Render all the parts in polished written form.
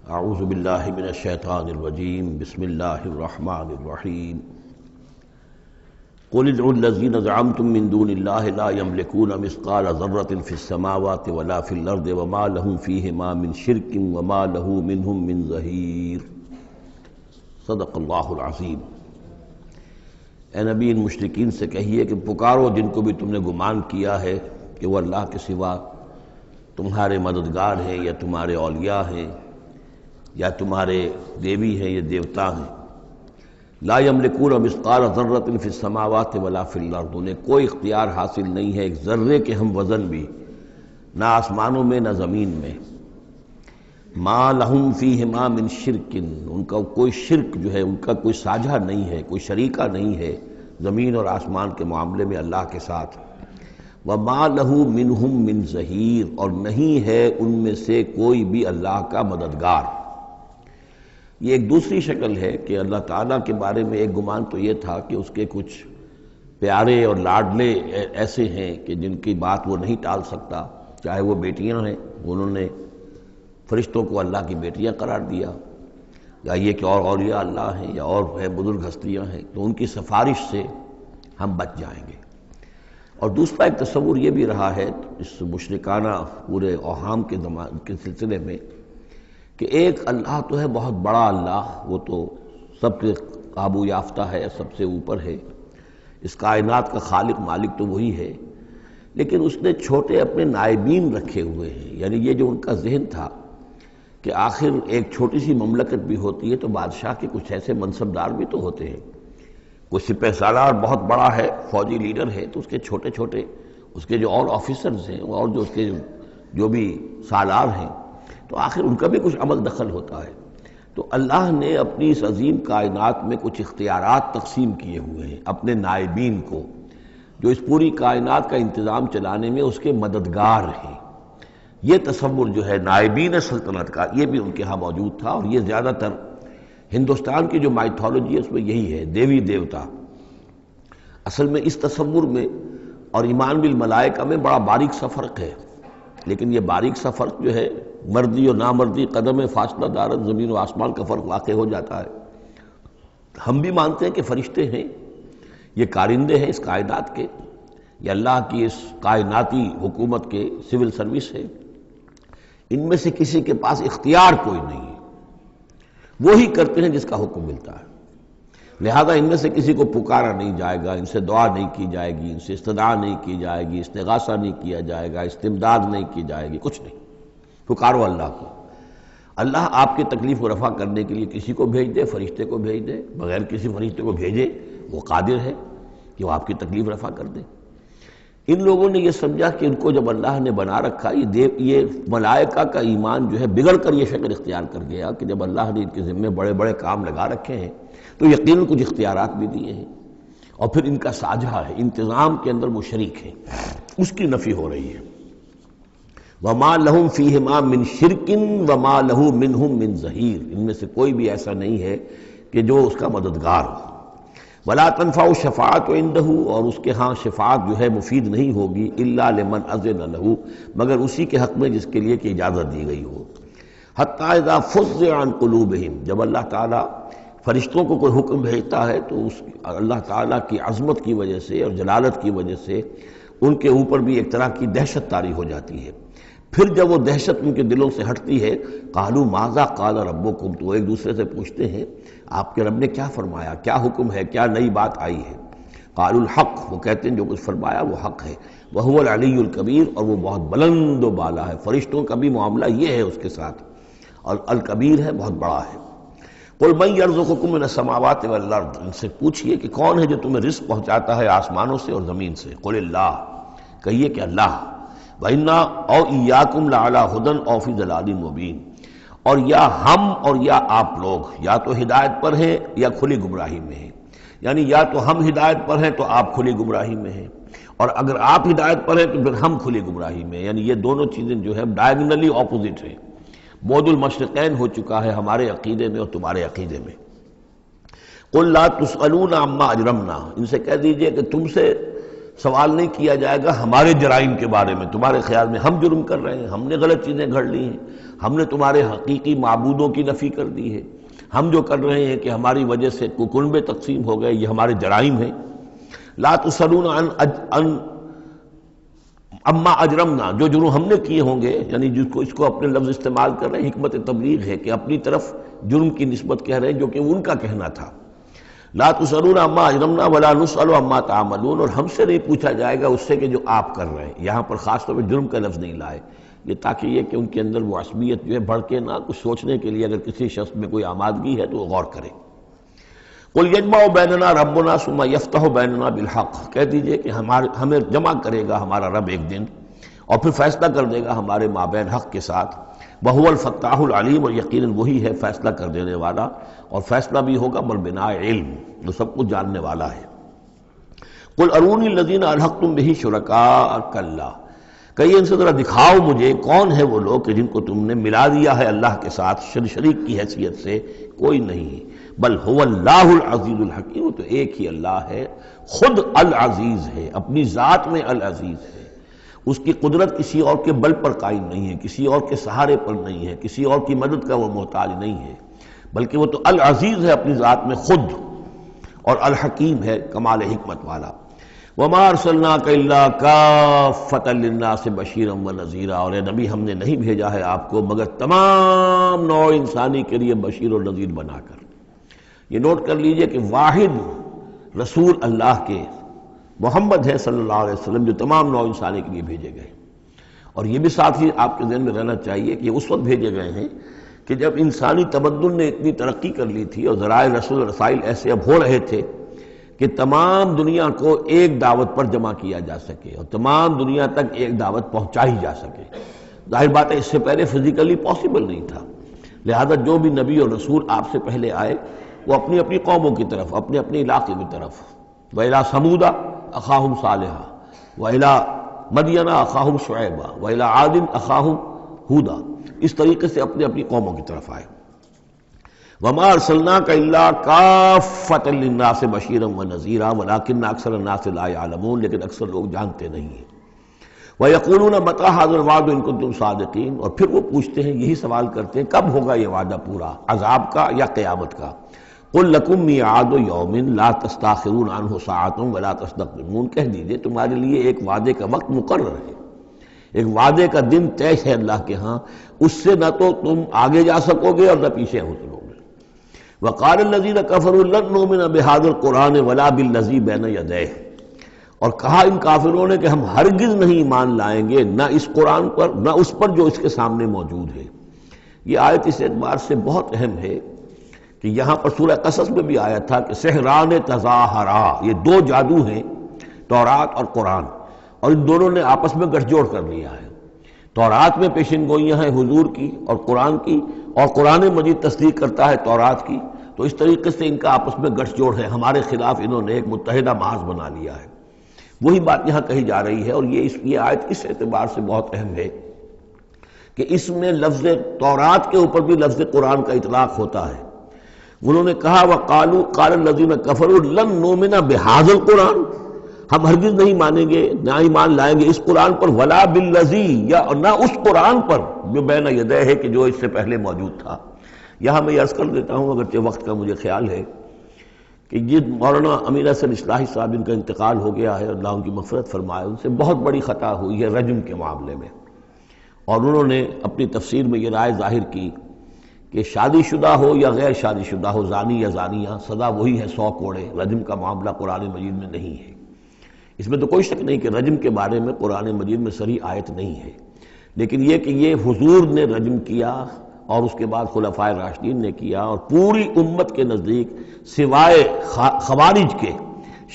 اعوذ باللہ من الشیطان الرجیم بسم اللہ الرحمن الرحیم قل ادعوا الذین زعمتم من دون اللہ لا یملکون مثقال ذرۃ فی السماوات ولا فی الارض وما لهم فیہما من شرک وما له منہم من ظہیر۔ صدق اللہ العظیم۔ اے نبی، ان مشرکین سے کہیے کہ پکارو جن کو بھی تم نے گمان کیا ہے کہ وہ اللہ کے سوا تمہارے مددگار ہیں یا تمہارے اولیاء ہیں یا تمہارے دیوی ہیں یا دیوتا ہیں۔ لا یملکون مثقال ذرۃ فی السماوات ولا فی الارض، انہیں کوئی اختیار حاصل نہیں ہے ایک ذرے کے ہم وزن بھی، نہ آسمانوں میں نہ زمین میں۔ ما لہم فیہما من شرک، ان کا کوئی شرک جو ہے، ان کا کوئی ساجھا نہیں ہے، کوئی شریکہ نہیں ہے زمین اور آسمان کے معاملے میں اللہ کے ساتھ۔ وما لہ منہم من ظہیر، اور نہیں ہے ان میں سے کوئی بھی اللہ کا مددگار۔ یہ ایک دوسری شکل ہے کہ اللہ تعالیٰ کے بارے میں ایک گمان تو یہ تھا کہ اس کے کچھ پیارے اور لاڈلے ایسے ہیں کہ جن کی بات وہ نہیں ٹال سکتا، چاہے وہ بیٹیاں ہیں، انہوں نے فرشتوں کو اللہ کی بیٹیاں قرار دیا، یا یہ کہ اور اولیاء اللہ ہیں یا اور ہے بزرگ ہستیاں ہیں، تو ان کی سفارش سے ہم بچ جائیں گے۔ اور دوسرا ایک تصور یہ بھی رہا ہے اس مشرکانہ پورے اوہام کے سلسلے میں کہ ایک اللہ تو ہے بہت بڑا اللہ، وہ تو سب کے قابو یافتہ ہے، سب سے اوپر ہے، اس کائنات کا خالق مالک تو وہی ہے، لیکن اس نے چھوٹے اپنے نائبین رکھے ہوئے ہیں۔ یعنی یہ جو ان کا ذہن تھا کہ آخر ایک چھوٹی سی مملکت بھی ہوتی ہے تو بادشاہ کے کچھ ایسے منصبدار بھی تو ہوتے ہیں، کوئی سپہ سالار بہت بڑا ہے، فوجی لیڈر ہے، تو اس کے چھوٹے چھوٹے اس کے جو اور آفیسرز ہیں اور جو اس کے جو بھی سالار ہیں، تو آخر ان کا بھی کچھ عمل دخل ہوتا ہے۔ تو اللہ نے اپنی اس عظیم کائنات میں کچھ اختیارات تقسیم کیے ہوئے ہیں اپنے نائبین کو، جو اس پوری کائنات کا انتظام چلانے میں اس کے مددگار ہیں۔ یہ تصور جو ہے نائبین سلطنت کا، یہ بھی ان کے ہاں موجود تھا، اور یہ زیادہ تر ہندوستان کی جو مائتھولوجی ہے اس میں یہی ہے، دیوی دیوتا۔ اصل میں اس تصور میں اور ایمان بالملائکہ میں بڑا باریک سا فرق ہے، لیکن یہ باریک سا فرق جو ہے مردی اور نامردی قدم فاصلہ دارت زمین و آسمان کا فرق واقع ہو جاتا ہے۔ ہم بھی مانتے ہیں کہ فرشتے ہیں، یہ کارندے ہیں اس کائنات کے، یہ اللہ کی اس کائناتی حکومت کے سول سروس ہے، ان میں سے کسی کے پاس اختیار کوئی نہیں ہے، وہی کرتے ہیں جس کا حکم ملتا ہے، لہذا ان میں سے کسی کو پکارا نہیں جائے گا، ان سے دعا نہیں کی جائے گی، ان سے استدعا نہیں کی جائے گی، استغاثہ نہیں کیا جائے گا، استمداد نہیں کی جائے گی، کچھ نہیں۔ پکارو اللہ کو، اللہ آپ کی تکلیف کو رفع کرنے کے لیے کسی کو بھیج دے، فرشتے کو بھیج دے، بغیر کسی فرشتے کو بھیجے وہ قادر ہے کہ وہ آپ کی تکلیف رفع کر دے۔ ان لوگوں نے یہ سمجھا کہ ان کو جب اللہ نے بنا رکھا، یہ ملائکہ کا ایمان جو ہے بگڑ کر یہ شکل اختیار کر گیا کہ جب اللہ نے ان کے ذمے بڑے بڑے کام لگا رکھے ہیں تو یقیناً کچھ اختیارات بھی دیے ہیں، اور پھر ان کا ساجھا ہے، انتظام کے اندر وہ شریک ہیں، اس کی نفی ہو رہی ہے۔ وما لہم فیہما من شرک وما لہ منہم من ظہیر، ان میں سے کوئی بھی ایسا نہیں ہے کہ جو اس کا مددگار ہو۔ ولا تنفع الشفاعۃ عندہ، اور اس کے ہاں شفاعت جو ہے مفید نہیں ہوگی الا لمن اذن لہ، مگر اسی کے حق میں جس کے لیے کہ اجازت دی گئی ہو۔ حتی اذا فزع عن قلوبہم، جب اللہ تعالیٰ فرشتوں کو کوئی حکم بھیجتا ہے تو اس اللہ تعالیٰ کی عظمت کی وجہ سے اور جلالت کی وجہ سے ان کے اوپر بھی ایک طرح کی دہشت طاری ہو جاتی ہے۔ پھر جب وہ دہشت ان کے دلوں سے ہٹتی ہے، قالوا ماذا قال ربکم، تو وہ ایک دوسرے سے پوچھتے ہیں آپ کے رب نے کیا فرمایا، کیا حکم ہے، کیا نئی بات آئی ہے۔ قالوا الحق، وہ کہتے ہیں جو کچھ فرمایا وہ حق ہے، وہو العلی الکبیر، اور وہ بہت بلند و بالا ہے، فرشتوں کا بھی معاملہ یہ ہے اس کے ساتھ، اور الکبیر ہے، بہت بڑا ہے۔ قل من یرزقکم من السماوات والارض، ان سے پوچھئے کہ کون ہے جو تمہیں رزق پہنچاتا ہے آسمانوں سے اور زمین سے۔ قل اللہ، کہیے کہ اللہ۔ وَإِنَّا أَوْ إِيَّاكُمْ لَعَلَىٰ هُدًى أَوْ فِي ضَلَالٍ مُّبِينٍ، اور یا ہم اور یا آپ لوگ یا تو ہدایت پر ہیں یا کھلی گمراہی میں ہیں، یعنی یا تو ہم ہدایت پر ہیں تو آپ کھلی گمراہی میں ہیں، اور اگر آپ ہدایت پر ہیں تو پھر ہم کھلی گمراہی میں ہیں، یعنی یہ دونوں چیزیں جو ہے ڈائیگنلی اپوزٹ ہیں، بعد المشرقین ہو چکا ہے ہمارے عقیدے میں اور تمہارے عقیدے میں۔ قُل لَا تُسْأَلُونَ عَمَّا أَجْرَمْنَا، ان سے کہہ دیجئے کہ تم سے سوال نہیں کیا جائے گا ہمارے جرائم کے بارے میں، تمہارے خیال میں ہم جرم کر رہے ہیں، ہم نے غلط چیزیں گھڑ لی ہیں، ہم نے تمہارے حقیقی معبودوں کی نفی کر دی ہے، ہم جو کر رہے ہیں کہ ہماری وجہ سے کنبے تقسیم ہو گئے، یہ ہمارے جرائم ہیں۔ لا تسألون عن اما اجرمنا، جو جرم ہم نے کیے ہوں گے، یعنی جس کو اس کو اپنے لفظ استعمال کر رہے ہیں، حکمت تبلیغ ہے کہ اپنی طرف جرم کی نسبت کہہ رہے ہیں جو کہ ان کا کہنا تھا۔ لا تسألون عما اجرمنا ولا نسأل عما تعملون، اور ہم سے نہیں پوچھا جائے گا اس سے کہ جو آپ کر رہے ہیں۔ یہاں پر خاص طور پہ جرم کا لفظ نہیں لائے، یہ تاکہ یہ کہ ان کے اندر وہ عصبیت جو ہے بڑھ کے نہ، کچھ سوچنے کے لیے اگر کسی شخص میں کوئی آمادگی ہے تو وہ غور کرے۔ قل یجمع بیننا ربنا ثم یفتح بیننا بالحق، کہہ دیجئے کہ ہمیں جمع کرے گا ہمارا رب ایک دن اور پھر فیصلہ کر دے گا ہمارے مابین حق کے ساتھ۔ وہو الفتاح العلیم، اور یقیناً وہی ہے فیصلہ کر دینے والا، اور فیصلہ بھی ہوگا بالبناء علم، جو سب کچھ جاننے والا ہے۔ قل ارونی الذین الحقتم بہ شرکاء کلا، کہیے ان سے ذرا دکھاؤ مجھے کون ہے وہ لوگ کہ جن کو تم نے ملا دیا ہے اللہ کے ساتھ شریک کی حیثیت سے، کوئی نہیں۔ بل هو اللہ العزیز الحکیم، تو ایک ہی اللہ ہے، خود العزیز ہے، اپنی ذات میں العزیز ہے، اس کی قدرت کسی اور کے بل پر قائم نہیں ہے، کسی اور کے سہارے پر نہیں ہے، کسی اور کی مدد کا وہ محتاج نہیں ہے، بلکہ وہ تو العزیز ہے اپنی ذات میں خود، اور الحکیم ہے کمال حکمت والا۔ وما ارسلناک الا کافۃ للناس بشیرا ونذیرا، اور اے نبی ہم نے نہیں بھیجا ہے آپ کو مگر تمام نوع انسانی کے لیے بشیر اور نذیر بنا کر۔ یہ نوٹ کر لیجئے کہ واحد رسول اللہ کے محمد ہے صلی اللہ علیہ وسلم، جو تمام نوع انسانی کے لیے بھیجے گئے۔ اور یہ بھی ساتھ ہی آپ کے ذہن میں رہنا چاہیے کہ یہ اس وقت بھیجے گئے ہیں کہ جب انسانی تمدن نے اتنی ترقی کر لی تھی اور ذرائع رسول رسائل ایسے اب ہو رہے تھے کہ تمام دنیا کو ایک دعوت پر جمع کیا جا سکے اور تمام دنیا تک ایک دعوت پہنچائی جا سکے۔ ظاہر بات ہے اس سے پہلے فزیکلی پاسبل نہیں تھا، لہذا جو بھی نبی اور رسول آپ سے پہلے آئے وہ اپنی اپنی قوموں کی طرف، اپنے اپنے علاقے کی طرف، وَإِلَىٰ ثَمُودَ أَخَاهُمْ صَالِحًا وَإِلَىٰ مَدْيَنَ أَخَاهُمْ شُعَيْبًا وَإِلَىٰ عَادٍ أَخَاهُمْ هُودًا، اس طریقے سے اپنے اپنی قوموں کی طرف آئے۔ وَمَا أَرْسَلْنَاكَ إِلَّا كَافَّةً لِلنَّاسِ بَشِيرًا وَنَذِيرًا وَلَٰكِنَّ أَكْثَرَ النَّاسِ لَا يَعْلَمُونَ، لیکن اکثر لوگ جانتے نہیں ہیں۔ وَيَقُولُونَ مَتَىٰ هَٰذَا الْوَعْدُ إِن كُنتُمْ صَادِقِينَ، اور پھر وہ پوچھتے ہیں، یہی سوال کرتے ہیں، کب ہوگا یہ وعدہ پورا، عذاب کا یا قیامت کا؟ قُل لَكُم مِّيعَادُ يَوْمٍ لَا تَسْتَأْخِرُونَ عَنْهُ سَاعَةٌ وَلَا تَسْتَقْدِمُونَ، کہہ دیجئے تمہارے لیے ایک وعدے کا وقت مقرر ہے، ایک وعدے کا دن طے ہے اللہ کے ہاں، اس سے نہ تو تم آگے جا سکو گے اور نہ پیچھے ہو سکو گے۔ وَقَالَ الَّذِينَ كَفَرُوا لَن نُّؤْمِنَ بِهَٰذَا الْقُرْآنِ وَلَا بِالَّذِي بَيْنَ يَدَيْهِ، اور کہا ان کافروں نے کہ ہم ہرگز نہیں ایمان لائیں گے نہ اس قرآن پر نہ اس پر جو اس کے سامنے موجود ہے۔ یہ آیت اس اعتبار سے بہت اہم ہے کہ یہاں پر سورہ قصص میں بھی آیا تھا کہ سحران تظاہرا، یہ دو جادو ہیں، تورات اور قرآن، اور ان دونوں نے آپس میں گٹھ جوڑ کر لیا ہے۔ تورات میں پیشن گوئیاں ہیں حضور کی اور قرآن کی، اور قرآن مجید تصدیق کرتا ہے تورات کی، تو اس طریقے سے ان کا آپس میں گٹھ جوڑ ہے، ہمارے خلاف انہوں نے ایک متحدہ محاذ بنا لیا ہے۔ وہی بات یہاں کہی جا رہی ہے، اور یہ آیت اس اعتبار سے بہت اہم ہے کہ اس میں لفظ تورات کے اوپر بھی لفظ قرآن کا اطلاق ہوتا ہے۔ انہوں نے کہا وَقَالُوا قَالَ الَّذِينَ كَفَرُوا لَن نُّؤْمِنَ بِهَٰذَا الْقُرْآنِ، ہم ہرگز نہیں مانیں گے نہ ایمان لائیں گے اس قرآن پر، وَلَا بِالَّذِي، یا نہ اس قرآن پر جو بین یدیہ ہے کہ جو اس سے پہلے موجود تھا۔ یہاں میں یہ عرض کر دیتا ہوں، اگرچہ وقت کا مجھے خیال ہے کہ یہ مولانا امیر حسن اصلاحی صاحب ان کا انتقال ہو گیا ہے، اللہ ان کی مغفرت فرمائے، ان سے بہت بڑی خطا ہوئی ہے رجم کے معاملے میں، اور انہوں نے اپنی تفسیر میں یہ رائے ظاہر کی کہ شادی شدہ ہو یا غیر شادی شدہ ہو، زانی یا زانیہ، سزا وہی ہے 100 کوڑے۔ رجم کا معاملہ قرآن مجید میں نہیں ہے، اس میں تو کوئی شک نہیں کہ رجم کے بارے میں قرآن مجید میں صریح آیت نہیں ہے، لیکن یہ کہ یہ حضور نے رجم کیا اور اس کے بعد خلفائے راشدین نے کیا، اور پوری امت کے نزدیک سوائے خوارج کے،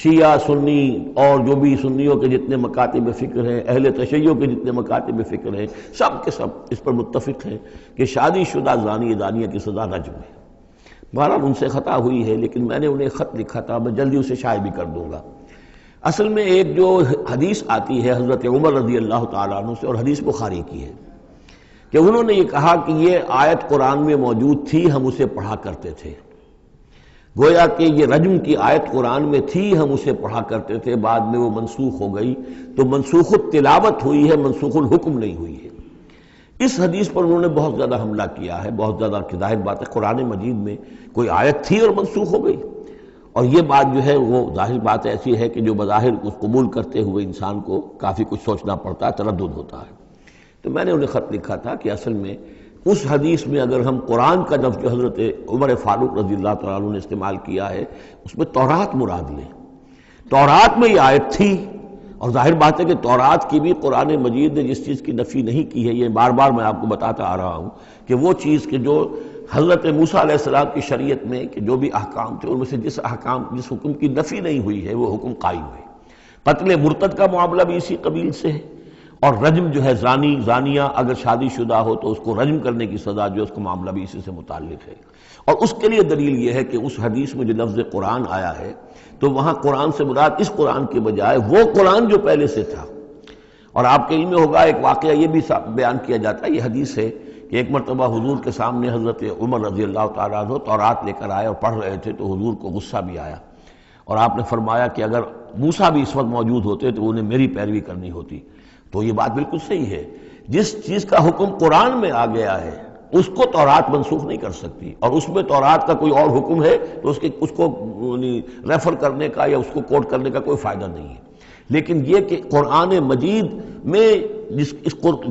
شیعہ سنی اور جو بھی سنیوں کے جتنے مکاتب فکر ہیں، اہل تشیع کے جتنے مکاتب فکر ہیں، سب کے سب اس پر متفق ہیں کہ شادی شدہ زانی زانیہ کی سزا رجم ہے۔ بہرحال ان سے خطا ہوئی ہے، لیکن میں نے انہیں خط لکھا تھا، میں جلدی اسے شائع بھی کر دوں گا۔ اصل میں ایک جو حدیث آتی ہے حضرت عمر رضی اللہ تعالیٰ عنہ سے، اور حدیث بخاری کی ہے، کہ انہوں نے یہ کہا کہ یہ آیت قرآن میں موجود تھی، ہم اسے پڑھا کرتے تھے، گویا کہ یہ رجم کی آیت قرآن میں تھی، ہم اسے پڑھا کرتے تھے، بعد میں وہ منسوخ ہو گئی، تو منسوخ التلاوت ہوئی ہے، منسوخ الحکم نہیں ہوئی ہے۔ اس حدیث پر انہوں نے بہت زیادہ حملہ کیا ہے، بہت زیادہ، کہ ظاہر بات ہے قرآن مجید میں کوئی آیت تھی اور منسوخ ہو گئی، اور یہ بات جو ہے وہ ظاہر بات ایسی ہے کہ جو بظاہر اس قبول کرتے ہوئے انسان کو کافی کچھ سوچنا پڑتا ہے، تردد ہوتا ہے۔ تو میں نے انہیں خط لکھا تھا کہ اصل میں اس حدیث میں اگر ہم قرآن کا لفظ جو حضرت عمر فاروق رضی اللہ تعالیٰ عنہ نے استعمال کیا ہے اس میں تورات مراد لیں، تورات میں یہ آیت تھی، اور ظاہر بات ہے کہ تورات کی بھی قرآن مجید نے جس چیز کی نفی نہیں کی ہے، یہ بار بار میں آپ کو بتاتا آ رہا ہوں کہ وہ چیز کہ جو حضرت موسیٰ علیہ السلام کی شریعت میں کہ جو بھی احکام تھے ان میں سے جس حکم کی نفی نہیں ہوئی ہے وہ حکم قائم ہے۔ قتل مرتد کا معاملہ بھی اسی قبیل سے ہے، اور رجم جو ہے زانی زانیہ اگر شادی شدہ ہو تو اس کو رجم کرنے کی سزا جو ہے اس کا معاملہ بھی اسی سے متعلق ہے۔ اور اس کے لیے دلیل یہ ہے کہ اس حدیث میں جو لفظ قرآن آیا ہے تو وہاں قرآن سے مراد اس قرآن کے بجائے وہ قرآن جو پہلے سے تھا۔ اور آپ کے علم میں ہوگا ایک واقعہ یہ بھی بیان کیا جاتا ہے، یہ حدیث ہے کہ ایک مرتبہ حضور کے سامنے حضرت عمر رضی اللہ تعالیٰ عنہ تورات لے کر آئے اور پڑھ رہے تھے تو حضور کو غصہ بھی آیا، اور آپ نے فرمایا کہ اگر موسیٰ بھی اس وقت موجود ہوتے تو انہیں میری پیروی کرنی ہوتی۔ تو یہ بات بالکل صحیح ہے، جس چیز کا حکم قرآن میں آ گیا ہے اس کو تورات منسوخ نہیں کر سکتی، اور اس میں تورات کا کوئی اور حکم ہے تو اس کو ریفر کرنے کا یا اس کو کوٹ کرنے کا کوئی فائدہ نہیں ہے۔ لیکن یہ کہ قرآن مجید میں اس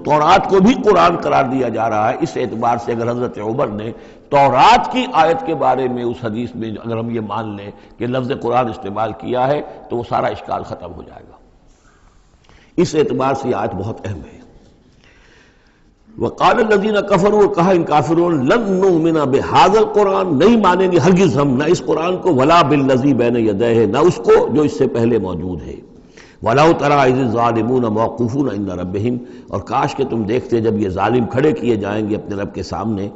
تورات کو بھی قرآن قرار دیا جا رہا ہے، اس اعتبار سے اگر حضرت عمر نے تورات کی آیت کے بارے میں اس حدیث میں اگر ہم یہ مان لیں کہ لفظ قرآن استعمال کیا ہے تو وہ سارا اشکال ختم ہو جائے گا۔ اس اعتبار سے یہ آیت بہت اہم ہے۔ وقال الذين كفروا، کہا ان کافروں نے، لن نؤمن بهذا القرآن، نہیں مانیں گے ہرگز ہم نہ اس قرآن کو، ولا بالذي بين يديه، نہ اس کو جو اس سے پہلے موجود ہے، وَلَوْ تَرَىٰ إِذِ الظَّالِمُونَ مَوْقُوفُونَ عِندَ رَبِّهِمْ، اور کاش کہ تم دیکھتے جب یہ ظالم کھڑے کیے جائیں گے اپنے رب کے سامنے،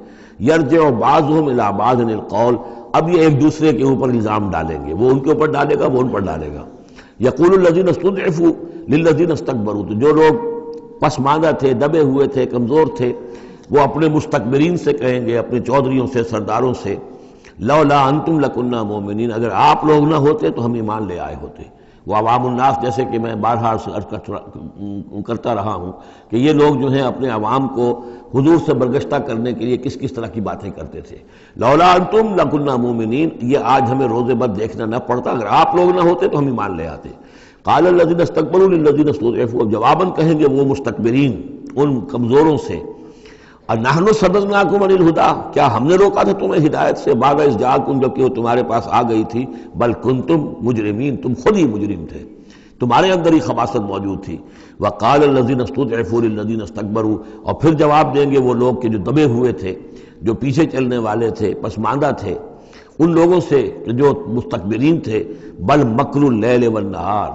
يَرْجِعُ بَعْضُهُمْ إِلَىٰ بَعْضٍ الْقَوْلَ، اب یہ ایک دوسرے کے اوپر الزام ڈالیں گے، وہ ان کے اوپر ڈالے گا وہ ان پر ڈالے گا۔ يَقُولُ الَّذِينَ اسْتُضْعِفُوا لِلَّذِينَ اسْتَكْبَرُوا، تو جو لوگ پسماندہ تھے، دبے ہوئے تھے، کمزور تھے، وہ اپنے مستکبرین سے کہیں گے، اپنے چودھریوں سے، سرداروں سے، لولا انتم لکنا مومنین، اگر آپ لوگ نہ ہوتے تو ہم ایمان لے آئے ہوتے۔ وہ عوام الناس، جیسے کہ میں بارہا کرتا رہا ہوں کہ یہ لوگ جو ہیں اپنے عوام کو حضور سے برگشتہ کرنے کے لیے کس کس طرح کی باتیں کرتے تھے۔ لولا انتم لکنا مومنین، یہ آج ہمیں روز بد دیکھنا نہ پڑتا، اگر آپ لوگ نہ ہوتے تو ہم ایمان لے آتے۔ قال الذين استكبروا للذين استضعفوا، جواباً کہیں گے وہ مستکبرین ان کمزوروں سے، نحن صددناکم عن الهدى، کیا ہم نے روکا تھا تمہیں ہدایت سے، بعد اذ جاءکم، جبکہ وہ تمہارے پاس آ گئی تھی، بل کنتم مجرمین، تم خود ہی مجرم تھے، تمہارے اندر ہی خباثت موجود تھی۔ وقال الذين استضعفوا للذين استكبروا، اور پھر جواب دیں گے وہ لوگ کہ جو دبے ہوئے تھے، جو پیچھے چلنے والے تھے، پسماندہ تھے، ان لوگوں سے جو مستکبرین تھے، بل مکر اللیل والنہار،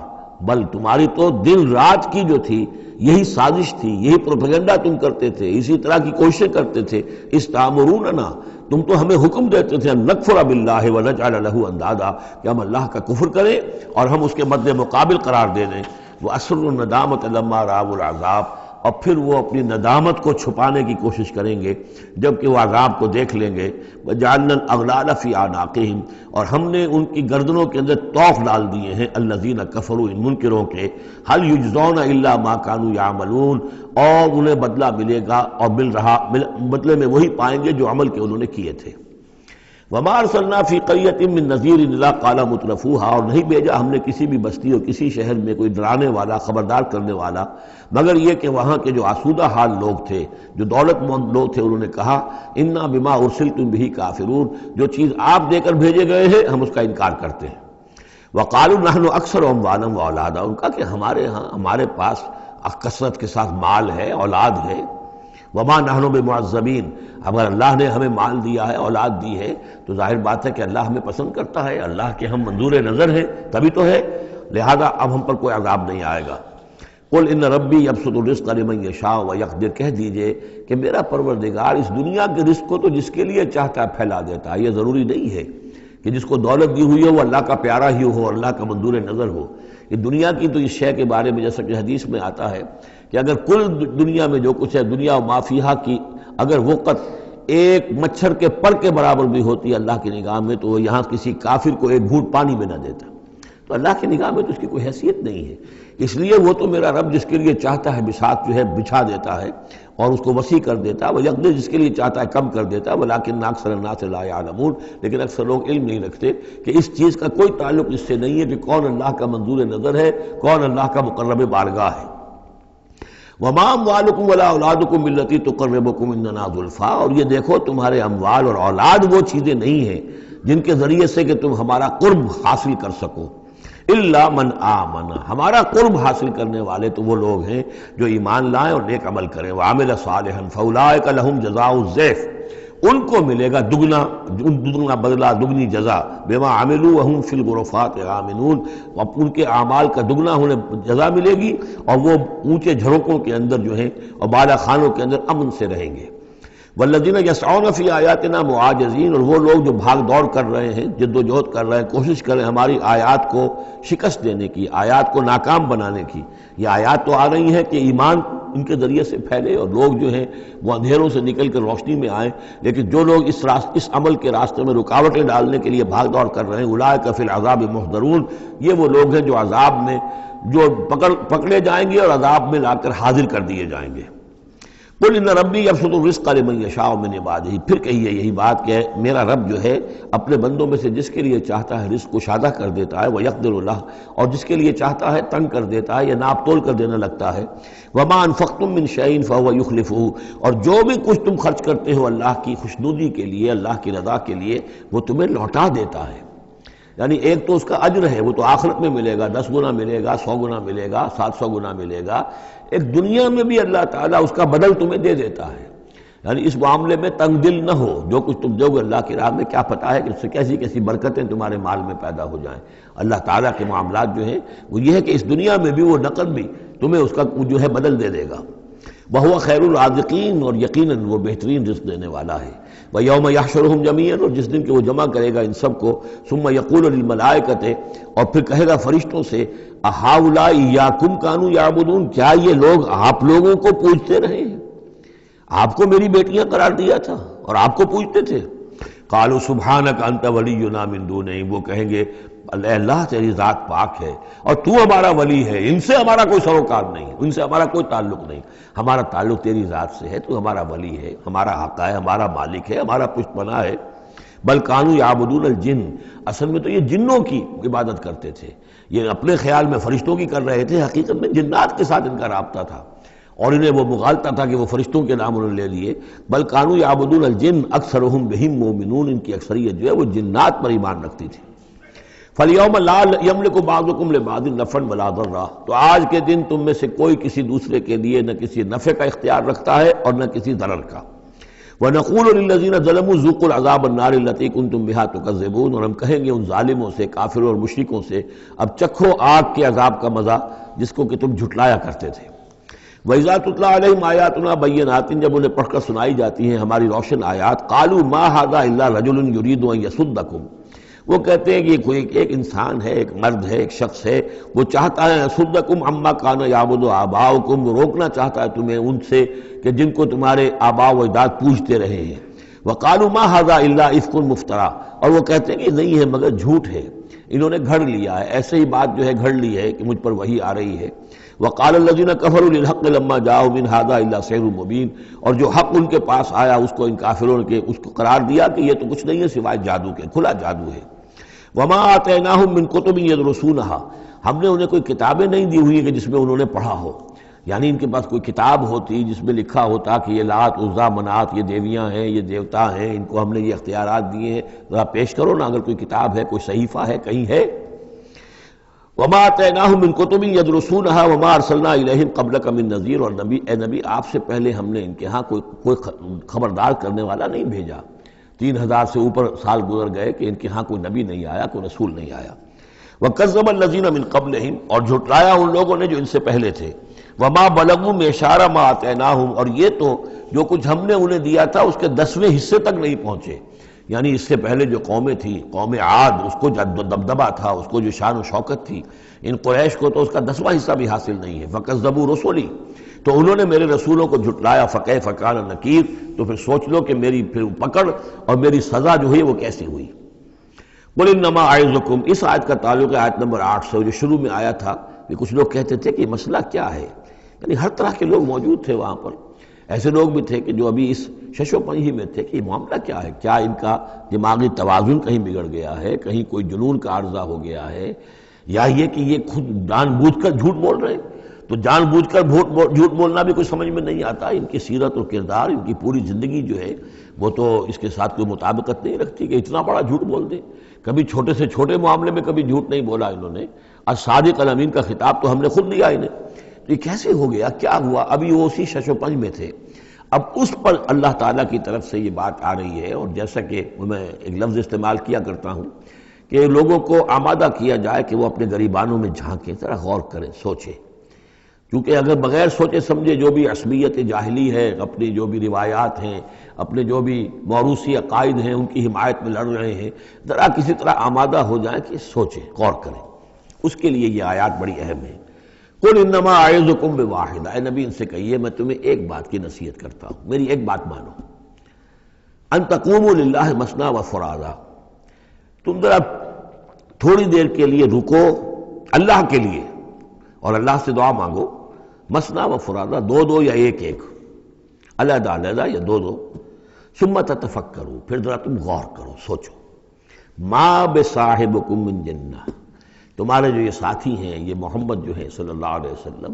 بل تمہاری تو دن رات کی جو تھی یہی سازش تھی، یہی پروپیگنڈا تم کرتے تھے، اسی طرح کی کوششیں کرتے تھے۔ استعمروننا، تم تو ہمیں حکم دیتے تھے، ان نکفر باللہ ونجعل له اندادا، کہ ہم اللہ کا کفر کریں اور ہم اس کے مد مقابل قرار دے دیں۔ واسروا الندامۃ لما رأوا العذاب، اور پھر وہ اپنی ندامت کو چھپانے کی کوشش کریں گے جب کہ وہ عذاب کو دیکھ لیں گے۔ وجعلنا الاغلال فی اعناقہم، اور ہم نے ان کی گردنوں کے اندر طوق ڈال دیے ہیں، الذین کفروا، ان منکروں کے، هل یجزون الا ما كانوا یعملون، اور انہیں بدلہ ملے گا اور بدلے میں وہی پائیں گے جو عمل کے انہوں نے کیے تھے۔ وما ارسلنا فی قریۃ من نذیر الا قال مترفوها، اور نہیں بھیجا ہم نے کسی بھی بستی اور کسی شہر میں کوئی ڈرانے والا، خبردار کرنے والا، مگر یہ کہ وہاں کے جو آسودہ حال لوگ تھے، جو دولت مند لوگ تھے، انہوں نے کہا انا بما ارسلتم به کافرون، جو چیز آپ دے کر بھیجے گئے ہیں ہم اس کا انکار کرتے ہیں۔ وقالوا نحن اکثر اموالا واولادا، ان کا کہ ہمارے پاس کثرت کے ساتھ مال ہے، اولاد ہے۔ وما نحن بمعذبین، اگر اللہ نے ہمیں مال دیا ہے، اولاد دی ہے، تو ظاہر بات ہے کہ اللہ ہمیں پسند کرتا ہے، اللہ کے ہم منظور نظر ہیں تبھی تو ہے، لہذا اب ہم پر کوئی عذاب نہیں آئے گا۔ قل ان ربی یبسط الرزق لمن یشاء ویقدر، کہہ دیجئے کہ میرا پروردگار اس دنیا کے رزق کو تو جس کے لیے چاہتا ہے پھیلا دیتا ہے، یہ ضروری نہیں ہے کہ جس کو دولت دی ہوئی ہو وہ اللہ کا پیارا ہی ہو، اللہ کا منظور نظر ہو۔ یہ دنیا کی تو اس شے کے بارے میں جیسا کہ حدیث میں آتا ہے کہ اگر کل دنیا میں جو کچھ ہے، دنیا و ما فیہا کی اگر وقت ایک مچھر کے پر کے برابر بھی ہوتی ہے اللہ کی نگاہ میں، تو وہ یہاں کسی کافر کو ایک گھونٹ پانی میں نہ دیتا، تو اللہ کی نگاہ میں تو اس کی کوئی حیثیت نہیں ہے۔ اس لیے وہ تو میرا رب جس کے لیے چاہتا ہے بساط جو ہے بچھا دیتا ہے، اور اس کو وسیع کر دیتا ہے، وہ یقدر جس کے لیے چاہتا ہے کم کر دیتا ہے، ولیکن اکثر الناس لا یعلمون، لیکن اکثر لوگ علم نہیں رکھتے کہ اس چیز کا کوئی تعلق اس سے نہیں ہے کہ کون اللہ کا منظور نظر ہے، کون اللہ کا مقرب بارگاہ ہے۔ وما اموالکم ولا اولادکم بالتی تقربکم عندنا زلفیٰ، اور یہ دیکھو تمہارے اموال اور اولاد وہ چیزیں نہیں ہیں جن کے ذریعے سے کہ تم ہمارا قرب حاصل کر سکو، الا من آمن، ہمارا قرب حاصل کرنے والے تو وہ لوگ ہیں جو ایمان لائیں اور نیک عمل کریں، وعمل صالحا فاولئک لہم جزاء الضعف، ان کو ملے گا دگنا بدلہ، دگنی جزا، بما عملوا وہم فی الغرفات آمنون، ان کے اعمال کا دگنا انہیں جزا ملے گی، اور وہ اونچے جھروکوں کے اندر جو ہیں اور بالا خانوں کے اندر امن سے رہیں گے۔ والذین یسعون فی آیاتنا معاجزین، اور وہ لوگ جو بھاگ دوڑ کر رہے ہیں، جد و جہد کر رہے ہیں، کوشش کر رہے ہیں ہماری آیات کو شکست دینے کی، آیات کو ناکام بنانے کی۔ یہ آیات تو آ رہی ہیں کہ ایمان ان کے ذریعے سے پھیلے اور لوگ جو ہیں وہ اندھیروں سے نکل کر روشنی میں آئیں، لیکن جو لوگ اس عمل کے راستے میں رکاوٹیں ڈالنے کے لیے بھاگ دوڑ کر رہے ہیں، اولئک فی العذاب محضرون، یہ وہ لوگ ہیں جو عذاب میں پکڑے جائیں گے اور عذاب میں لا کر حاضر کر دیے جائیں گے۔ قل ان ربی یبسط الرزق لمن یشاء من عبادہ، پھر کہیے یہی بات کہ میرا رب جو ہے اپنے بندوں میں سے جس کے لیے چاہتا ہے رزق کشادہ کر دیتا ہے، ویقدر لہ، اور جس کے لیے چاہتا ہے تنگ کر دیتا ہے یا ناپ تول کر دینے لگتا ہے۔ وما انفقتم من شیء فهو یخلفہ، اور جو بھی کچھ تم خرچ کرتے ہو اللہ کی خوشنودی کے لیے، اللہ کی رضا کے لیے، وہ تمہیں لوٹا دیتا ہے۔ یعنی ایک تو اس کا اجر ہے، وہ تو آخرت میں ملے گا، 10 گنا ملے گا، 100 گنا ملے گا، 700 گنا ملے گا، ایک دنیا میں بھی اللہ تعالیٰ اس کا بدل تمہیں دے دیتا ہے۔ یعنی اس معاملے میں تنگ دل نہ ہو، جو کچھ تم دو گے اللہ کی راہ میں کیا پتہ ہے کہ اس سے کیسی کیسی برکتیں تمہارے مال میں پیدا ہو جائیں۔ اللہ تعالیٰ کے معاملات جو ہیں وہ یہ ہے کہ اس دنیا میں بھی وہ نقد بھی تمہیں اس کا جو ہے بدل دے دے گا۔ وَهُوَ خَيْرُ الرَّازِقِينَ، اور یقیناً وہ بہترین رزق دینے والا ہے۔ وَيَوْمَ يَحْشُرُهُمْ جَمِيعًا، اور جس دن کہ وہ جمع کرے گا ان سب کو، ثُمَّ يَقُولُ لِلْمَلَائِكَةِ، اور پھر کہے گا فرشتوں سے، أَهَٰؤُلَاءِ إِيَّاكُمْ كَانُوا يَعْبُدُونَ، کیا یہ لوگ آپ لوگوں کو پوجتے رہے ہیں؟ آپ کو میری بیٹیاں قرار دیا تھا اور آپ کو پوجتے تھے۔ قالوا سبحانک انت ولینا من دونہم، وہ کہیں گے اے اللہ تیری ذات پاک ہے اور تو ہمارا ولی ہے، ان سے ہمارا کوئی سروکار نہیں، ان سے ہمارا کوئی تعلق نہیں، ہمارا تعلق تیری ذات سے ہے، تو ہمارا ولی ہے، ہمارا آقا ہے، ہمارا مالک ہے، ہمارا پشت پناہ ہے۔ بل کانوا یعبدون الجن، اصل میں تو یہ جنوں کی عبادت کرتے تھے، یہ اپنے خیال میں فرشتوں کی کر رہے تھے، حقیقت میں جنات کے ساتھ ان کا رابطہ تھا اور انہیں وہ مغالطہ تھا کہ وہ فرشتوں کے نام انہوں نے لے لیے۔ بل کانوا یعبدون الجن اکثرهم بهم مومنون، ان کی اکثریت جو ہے وہ جنات پر ایمان رکھتی تھی۔ فَالْيَوْمَ لَا يَمْلِكُ بَعْضُكُمْ لِبَعْضٍ نَفْعًا وَلَا ضَرًّا، تو آج کے دن تم میں سے کوئی کسی دوسرے کے لیے نہ کسی نفع کا اختیار رکھتا ہے اور نہ کسی ضرر کا۔ وَنَقُولُ لِلَّذِينَ ظَلَمُوا ذُوقُوا الْعَذَابَ النَّارِ الَّتِي كُنتُم بِهَا تُكَذِّبُونَ، اور ہم کہیں گے ان ظالموں سے، کافروں اور مشرکوں سے، اب چکھو آگ کے عذاب کا مزہ جس کو کہ تم جھٹلایا کرتے تھے۔ وَإِذَا تُتْلَىٰ عَلَيْهِمْ آيَاتُنَا بَيِّنَاتٍ، جب انہیں پڑھ کر سنائی جاتی ہیں ہماری روشن آیات، قَالُوا مَا هَٰذَا إِلَّا رَجُلٌ يُرِيدُ أَن يَصُدَّكُمْ، وہ کہتے ہیں کہ یہ کوئی ایک انسان ہے، ایک مرد ہے، ایک شخص ہے، وہ چاہتا ہے يَصُدَّكُمْ عَمَّا كَانَ يَعْبُدُ آبَاؤُكُمْ، وہ روکنا چاہتا ہے تمہیں ان سے کہ جن کو تمہارے آباء و اجداد پوجتے رہے ہیں۔ وَقَالُوا مَا هَٰذَا إِلَّا إِفْكٌ مُفْتَرًى، اور وہ کہتے ہیں کہ نہیں ہے مگر جھوٹ ہے، انہوں نے گھڑ لیا ہے، ایسے ہی بات جو ہے گھڑ لی ہے کہ مجھ پر وحی آ رہی ہے۔ وَقَالَ الَّذِينَ كَفَرُوا لِلْحَقِّ لَمَّا جَاءَهُمْ إِنْ هَٰذَا إِلَّا سِحْرٌ مُّبِينٌ، اور جو حق ان کے پاس آیا اس کو ان کافروں نے اس کو قرار دیا کہ یہ تو کچھ نہیں ہے سوائے جادو کے، کھلا جادو ہے۔ وَمَا آتَيْنَاهُم مِّن كُتُبٍ يَدْرُسُونَهَا، ہم نے انہیں کوئی کتابیں نہیں دی ہوئی کہ جس میں انہوں نے پڑھا ہو، یعنی ان کے پاس کوئی کتاب ہوتی جس میں لکھا ہوتا کہ یہ لات عزا منات یہ دیویاں ہیں، یہ دیوتا ہیں، ان کو ہم نے یہ اختیارات دیے ہیں، ذرا پیش کرو نا، اگر کوئی کتاب ہے، کوئی صحیفہ ہے، کہیں ہے۔ وَمَا آتَيْنَاهُم مِّن كُتُبٍ يَدْرُسُونَهَا وَمَا أَرْسَلْنَا إِلَيْهِمْ قَبْلَكَ مِن نَذِيرٍ، اور نبی اے نبی آپ سے پہلے ہم نے ان کے ہاں کوئی خبردار کرنے والا نہیں بھیجا، 3000 سے اوپر سال گزر گئے کہ ان کے ہاں کوئی نبی نہیں آیا، کوئی رسول نہیں آیا۔ وَكَذَّبَ الَّذِينَ مِن قَبْلِهِمْ، اور جھٹلایا ان لوگوں نے جو ان سے پہلے تھے۔ وَمَا بَلَغُوا مِعْشَارَ مَا آتَيْنَاهُمْ، اور یہ تو جو کچھ ہم نے انہیں دیا تھا اس کے 10ویں حصے تک نہیں پہنچے، یعنی اس سے پہلے جو قومیں تھیں، قوم عاد، اس کو جو دبدبہ تھا، اس کو جو شان و شوکت تھی، ان قریش کو تو اس کا 10واں حصہ بھی حاصل نہیں ہے۔ فَكَذَّبُوا رُسُلِي، تو انہوں نے میرے رسولوں کو جھٹلایا، فَكَيْفَ كَانَ نَكِيرٌ، تو پھر سوچ لو کہ میری پھر پکڑ اور میری سزا جو ہوئی وہ کیسی ہوئی۔ قُلْ إِنَّمَا أَعِظُكُمْ، اس آیت کا تعلق ہے آیت نمبر 8 سے، جو شروع میں آیا تھا کہ کچھ لوگ کہتے تھے کہ مسئلہ کیا ہے، یعنی ہر طرح کے لوگ موجود تھے وہاں پر، ایسے لوگ بھی تھے کہ جو ابھی اس شش و پنج ہی میں تھے کہ یہ معاملہ کیا ہے، کیا ان کا دماغی توازن کہیں بگڑ گیا ہے، کہیں کوئی جنون کا عارضہ ہو گیا ہے، یا یہ کہ یہ خود جان بوجھ کر جھوٹ بول رہے ہیں۔ تو جان بوجھ کر جھوٹ بولنا بھی کچھ سمجھ میں نہیں آتا، ان کی سیرت اور کردار، ان کی پوری زندگی جو ہے وہ تو اس کے ساتھ کوئی مطابقت نہیں رکھتی کہ اتنا بڑا جھوٹ بول دیں۔ کبھی چھوٹے سے چھوٹے معاملے میں کبھی جھوٹ نہیں بولا انہوں نے، الصادق الامین کا خطاب تو ہم نے خود دیا انہیں۔ تو یہ کیسے ہو گیا، کیا ہوا؟ ابھی وہ اسی شش و پنج میں تھے، اب اس پر اللہ تعالیٰ کی طرف سے یہ بات آ رہی ہے، اور جیسا کہ میں ایک لفظ استعمال کیا کرتا ہوں کہ لوگوں کو آمادہ کیا جائے کہ وہ اپنے گریبانوں میں جھانکیں، ذرا غور کریں، سوچیں، کیونکہ اگر بغیر سوچے سمجھے جو بھی عصبیت جاہلی ہے، اپنی جو بھی روایات ہیں، اپنے جو بھی موروثی عقائد ہیں ان کی حمایت میں لڑ رہے ہیں، ذرا کسی طرح آمادہ ہو جائیں کہ سوچیں، غور کریں، اس کے لیے یہ آیات بڑی اہم ہیں۔ قل انما اعظکم بواحدہ، اے نبی ان سے کہیے میں تمہیں ایک بات کی نصیحت کرتا ہوں، میری ایک بات مانو، ان تقوموا للہ مثنی وفرادا، تم ذرا تھوڑی دیر کے لیے رکو اللہ کے لیے اور اللہ سے دعا مانگو، مثنی وفرادا، دو دو یا ایک ایک، علیحدہ علیحدہ یا دو دو، ثم تتفکروا، پھر ذرا تم غور کرو، سوچو، ما بصاحبکم من جنہ، تمہارے جو یہ ساتھی ہیں، یہ محمد جو ہے صلی اللہ علیہ وسلم،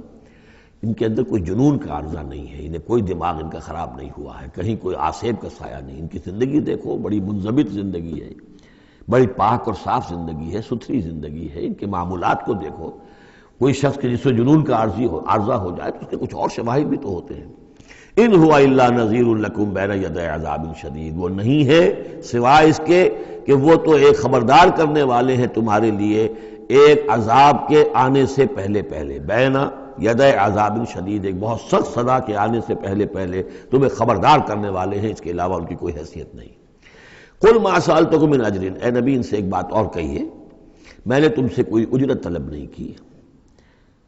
ان کے اندر کوئی جنون کا عارضہ نہیں ہے، انہیں کوئی دماغ ان کا خراب نہیں ہوا ہے، کہیں کوئی آسیب کا سایہ نہیں، ان کی زندگی دیکھو، بڑی منضبط زندگی ہے، بڑی پاک اور صاف زندگی ہے، ستھری زندگی ہے، ان کے معمولات کو دیکھو، کوئی شخص کے جس سے جنون کا عارضہ ہو جائے تو اس کے کچھ اور شواہد بھی تو ہوتے ہیں۔ ان ہوا الا نذیر لکم بین یدی عذاب شدید، وہ نہیں ہے سوائے اس کے کہ وہ تو ایک خبردار کرنے والے ہیں تمہارے لیے ایک عذاب کے آنے سے پہلے پہلے، بین یدی عذاب شدید، ایک بہت سخت سزا کے آنے سے پہلے پہلے تمہیں خبردار کرنے والے ہیں، اس کے علاوہ ان کی کوئی حیثیت نہیں۔ قل ما سألتکم من اجر، اے نبی ان سے ایک بات اور کہیے، میں نے تم سے کوئی اجرت طلب نہیں کی۔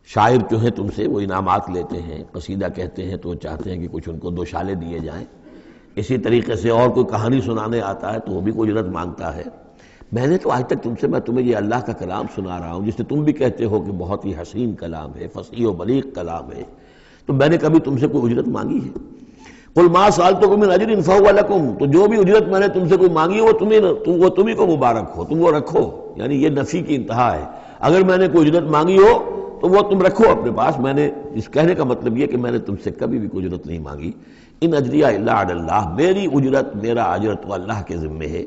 شاعر جو ہیں تم سے وہ انعامات لیتے ہیں، قصیدہ کہتے ہیں تو وہ چاہتے ہیں کہ کچھ ان کو دو شالے دیے جائیں، اسی طریقے سے اور کوئی کہانی سنانے آتا ہے تو وہ بھی کوئی اجرت مانگتا ہے۔ میں نے تو آج تک تم سے، میں تمہیں یہ اللہ کا کلام سنا رہا ہوں جس سے تم بھی کہتے ہو کہ بہت ہی حسین کلام ہے، فصیح و بلیغ کلام ہے، تو میں نے کبھی تم سے کوئی اجرت مانگی ہے؟ قل ما سألتکم من اجر فہو لکم، تو جو بھی اجرت میں نے تم سے کوئی مانگی وہ تمہیں کو مبارک ہو، تم وہ رکھو، یعنی یہ نفی کی انتہا ہے، اگر میں نے کوئی اجرت مانگی ہو تو وہ تم رکھو اپنے پاس، میں نے اس کہنے کا مطلب یہ کہ میں نے تم سے کبھی بھی کوئی اجرت نہیں مانگی۔ ان اجریہ الا علی اللہ، میری اجرت، میرا اجر تو اللہ کے ذمے ہے،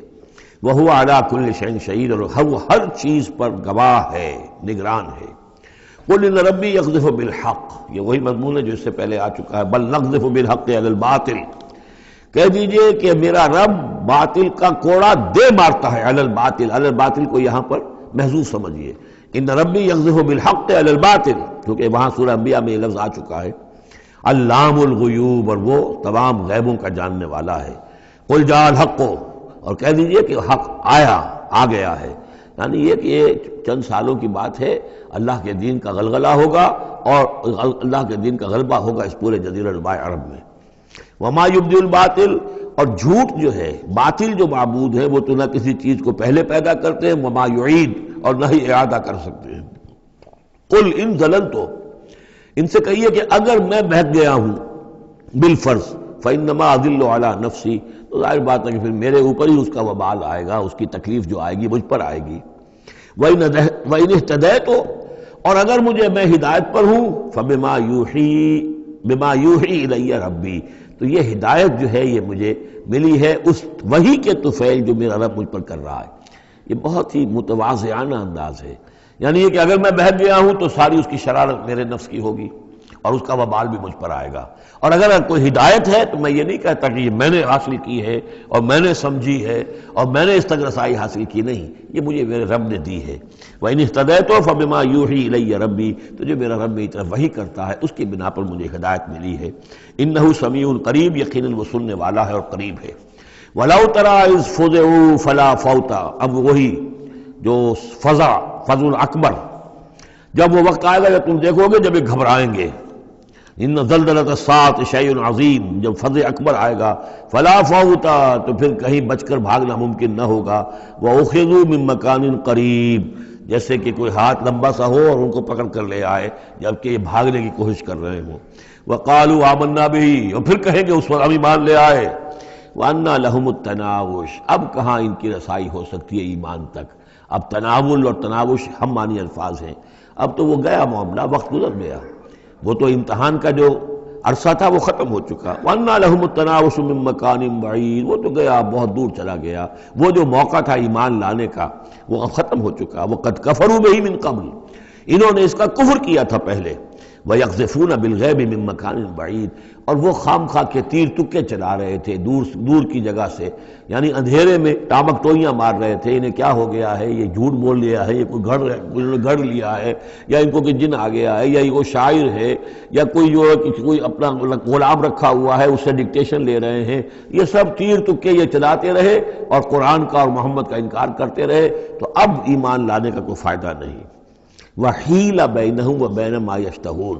وَهُوَ عَلَىٰ كُلِّ شَيْءٍ شَهِيدٌ، اور وہ ہر چیز پر گواہ ہے، نگران ہے۔ قُلْ إِنَّ رَبِّي يَقْذِفُ بِالْحَقِّ، یہ وہی مضمون ہے جو اس سے پہلے آ چکا ہے، بَلْ نَقْذِفُ بِالْحَقِّ عَلَى الْبَاطِلِ، کہہ دیجئے کہ میرا رب باطل کا کوڑا دے مارتا ہے، علی الباطل، علی الباطل کو یہاں پر محذوف سمجھیے، ان ربی یقذف بالحق علی الباطل، کیونکہ وہاں سورہ انبیاء میں یہ لفظ آ چکا ہے، علام الغیوب، اور وہ تمام غیبوں کا جاننے والا ہے۔ قل جاء الحق، اور کہہ دیجئے کہ حق آیا، آ گیا ہے، یعنی یہ کہ یہ چند سالوں کی بات ہے، اللہ کے دین کا غلغلہ ہوگا اور اللہ کے دین کا غلبہ ہوگا اس پورے جزیرہ نماء عرب میں۔ وما یبدی الباطل، اور جھوٹ جو ہے، باطل جو معبود ہے وہ تو نہ کسی چیز کو پہلے پیدا کرتے ہیں، وما یعید، اور نہ ہی اعادہ کر سکتے ہیں۔ قل ان ضللت، ان سے کہیے کہ اگر میں بہک گیا ہوں بالفرض، فانما اضل علی نفسی، تو ظاہر بات ہے کہ پھر میرے اوپر ہی اس کا وبال آئے گا، اس کی تکلیف جو آئے گی مجھ پر آئے گی۔ وَإِنِ اهْتَدَيْتُ، اور اگر میں ہدایت پر ہوں، فَبِمَا يُوحِي إِلَيَّ رَبِّي، تو یہ ہدایت جو ہے یہ مجھے ملی ہے اس وحی کے طفیل جو میرا رب مجھ پر کر رہا ہے۔ یہ بہت ہی متواضعانہ انداز ہے، یعنی یہ کہ اگر میں بہک گیا ہوں تو ساری اس کی شرارت میرے نفس کی ہوگی اور اس کا وبال بھی مجھ پر آئے گا، اور اگر کوئی ہدایت ہے تو میں یہ نہیں کہتا کہ یہ میں نے حاصل کی ہے اور میں نے سمجھی ہے اور میں نے اس تک رسائی حاصل کی، نہیں، یہ مجھے میرے رب نے دی ہے۔ وَإِنِ اهْتَدَيْتُ فَبِمَا يُوحِي إِلَيَّ رَبِّي، تو جو میرا رب میری طرف وحی کرتا ہے اس کی بنا پر مجھے ہدایت ملی ہے۔ إِنَّهُ سَمِيعٌ قریب، یقیناً وہ سننے والا ہے اور قریب ہے۔ وَلَوْ تَرَىٰ إِذْ فُزِعُوا فَلَا فَوْتَ، اب وہی جو فضا اکبر، جب وہ وقت آئے گا جب تم دیکھو گے جب یہ گھبرائیں گے، ان زلزلۃ الساعۃ شیء عظیم، جب فضا اکبر آئے گا، فلا فوت، تو پھر کہیں بچ کر بھاگنا ممکن نہ ہوگا، وَأُخِذُوا مِن مَّكَانٍ قریب، جیسے کہ کوئی ہاتھ لمبا سا ہو اور ان کو پکڑ کر لے آئے جبکہ یہ بھاگنے کی کوشش کر رہے ہوں. وقالوا آمنا به، اور پھر کہیں گے اس پر ہم ایمان لے آئے. وَأَنَّى لَهُمُ التَّنَاوُشُ، اب کہاں ان کی رسائی ہو سکتی ہے ایمان تک. اب تناول اور تناوش ہم معنی الفاظ ہیں. اب تو وہ گیا معاملہ، وقت گزر گیا، وہ تو امتحان کا جو عرصہ تھا وہ ختم ہو چکا. وَأَنَّى لَهُمُ التَّنَاوُشُ مِن مَّكَانٍ بَعِيدٍ، وہ تو گیا، بہت دور چلا گیا. وہ جو موقع تھا ایمان لانے کا وہ اب ختم ہو چکا. وَقَدْ كَفَرُوا بِهِ مِن قَبْلُ، انہوں نے اس کا کفر کیا تھا پہلے. وَيَقْذِفُونَ بِالْغَيْبِ مِن مَّكَانٍ بَعِيدٍ، اور وہ خام خواہ کے تیر تکے چلا رہے تھے دور کی جگہ سے، یعنی اندھیرے میں ٹامک ٹوئیاں مار رہے تھے. انہیں کیا ہو گیا ہے، یہ جھوٹ بول لیا ہے، یہ کوئی گھڑ لیا ہے، یا ان کو کہ جن آ گیا ہے، یا یہ وہ شاعر ہے، یا کوئی جو کوئی اپنا غلام رکھا ہوا ہے اس سے ڈکٹیشن لے رہے ہیں. یہ سب تیر تکے یہ چلاتے رہے اور قرآن کا اور محمد کا انکار کرتے رہے. تو اب ایمان لانے کا کوئی فائدہ نہیں. وَحِيلَ بَيْنَهُمْ وَبَيْنَ مَا يَشْتَهُونَ،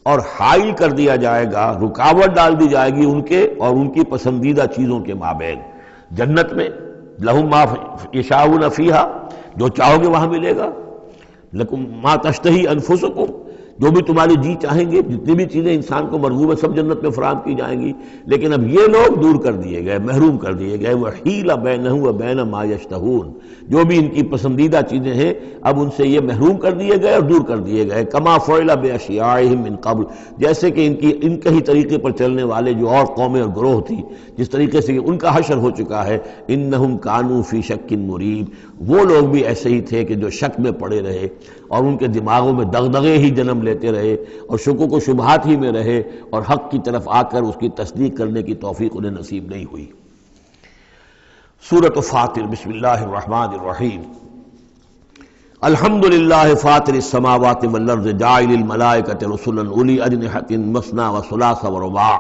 اور حائل کر دیا جائے گا، رکاوٹ ڈال دی جائے گی ان کے اور ان کی پسندیدہ چیزوں کے مابین. جنت میں لَهُم مَا يَشَاءُونَ فِيهَا، جو چاہو گے وہاں ملے گا. لَكُمْ مَا تَشْتَهِي أَنفُسُكُمْ، جو بھی تمہاری جی چاہیں گے، جتنی بھی چیزیں انسان کو مرغوب ہے سب جنت میں فراہم کی جائیں گی. لیکن اب یہ لوگ دور کر دیے گئے، محروم کر دیے گئے. وَحِيلَ بَيْنَهُمْ وَبَيْنَ مَا يَشْتَهُونَ، جو بھی ان کی پسندیدہ چیزیں ہیں اب ان سے یہ محروم کر دیے گئے اور دور کر دیے گئے. كَمَا فُعِلَ بِأَشْيَاعِهِم مِّن قَبْلُ، جیسے کہ ان کے ہی طریقے پر چلنے والے جو اور قومیں اور گروہ تھی، جس طریقے سے ان کا حشر ہو چکا ہے. إِنَّهُمْ كَانُوا فِي شَكٍّ مُّرِيبٍ، وہ لوگ بھی ایسے ہی تھے کہ جو شک میں پڑے رہے اور ان کے دماغوں میں دغدغے ہی جنم لیتے رہے اور شکوک و شبہات ہی میں رہے، اور حق کی طرف آ کر اس کی تصدیق کرنے کی توفیق انہیں نصیب نہیں ہوئی. سورۃ فاطر، بسم اللہ الرحمن الرحیم. الحمد للہ فاطر السماوات والارض جاعل الملائکۃ رسلا اولی اجنحۃ مثنی وثلاث ورباع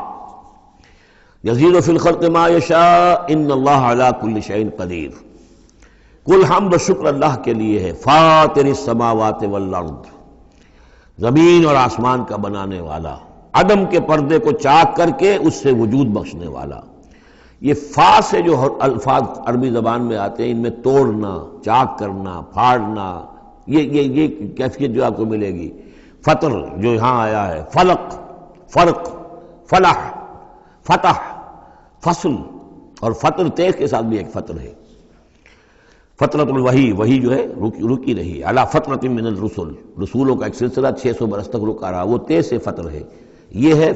یزید فی الخلق ما یشاء ان اللہ علی کل شیء قدیر. کل حمد و شکر اللہ کے لیے ہے، فاطر السماوات والارض، زمین اور آسمان کا بنانے والا، عدم کے پردے کو چاک کر کے اس سے وجود بخشنے والا. یہ فا سے جو الفاظ عربی زبان میں آتے ہیں ان میں توڑنا، چاک کرنا، پھاڑنا، یہ کیفیت جو آپ کو ملے گی. فطر جو یہاں آیا ہے، فلق، فرق، فلاح، فتح، فصل، اور فطر تیز کے ساتھ بھی ایک فطر ہے. فترۃ الوحی، وہی جو ہے رکی رہی. علی فترۃ من الرسل، رسولوں کا ایک سلسلہ 600 برس تک رکا رہا، وہ تیز سے فطر ہے. یہ ہے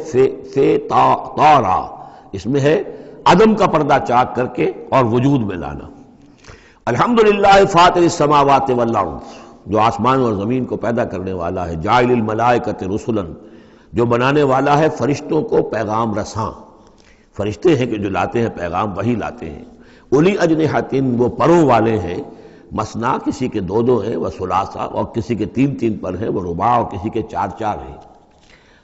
فے طارا، اس میں ہے عدم کا پردہ چاک کر کے اور وجود میں لانا. الحمدللہ فاطر السماوات والارض، جو آسمان اور زمین کو پیدا کرنے والا ہے. جاعل الملائکۃ رسلا، جو بنانے والا ہے فرشتوں کو پیغام رساں. فرشتے ہیں کہ جو لاتے ہیں پیغام، وہی لاتے ہیں. اولی اجنحۃ، وہ پروں والے ہیں. مثنا، کسی کے 2 ہیں، وہ ثلاثہ، اور کسی کے 3 پر ہیں. وہ رباع، اور کسی کے 4 ہیں.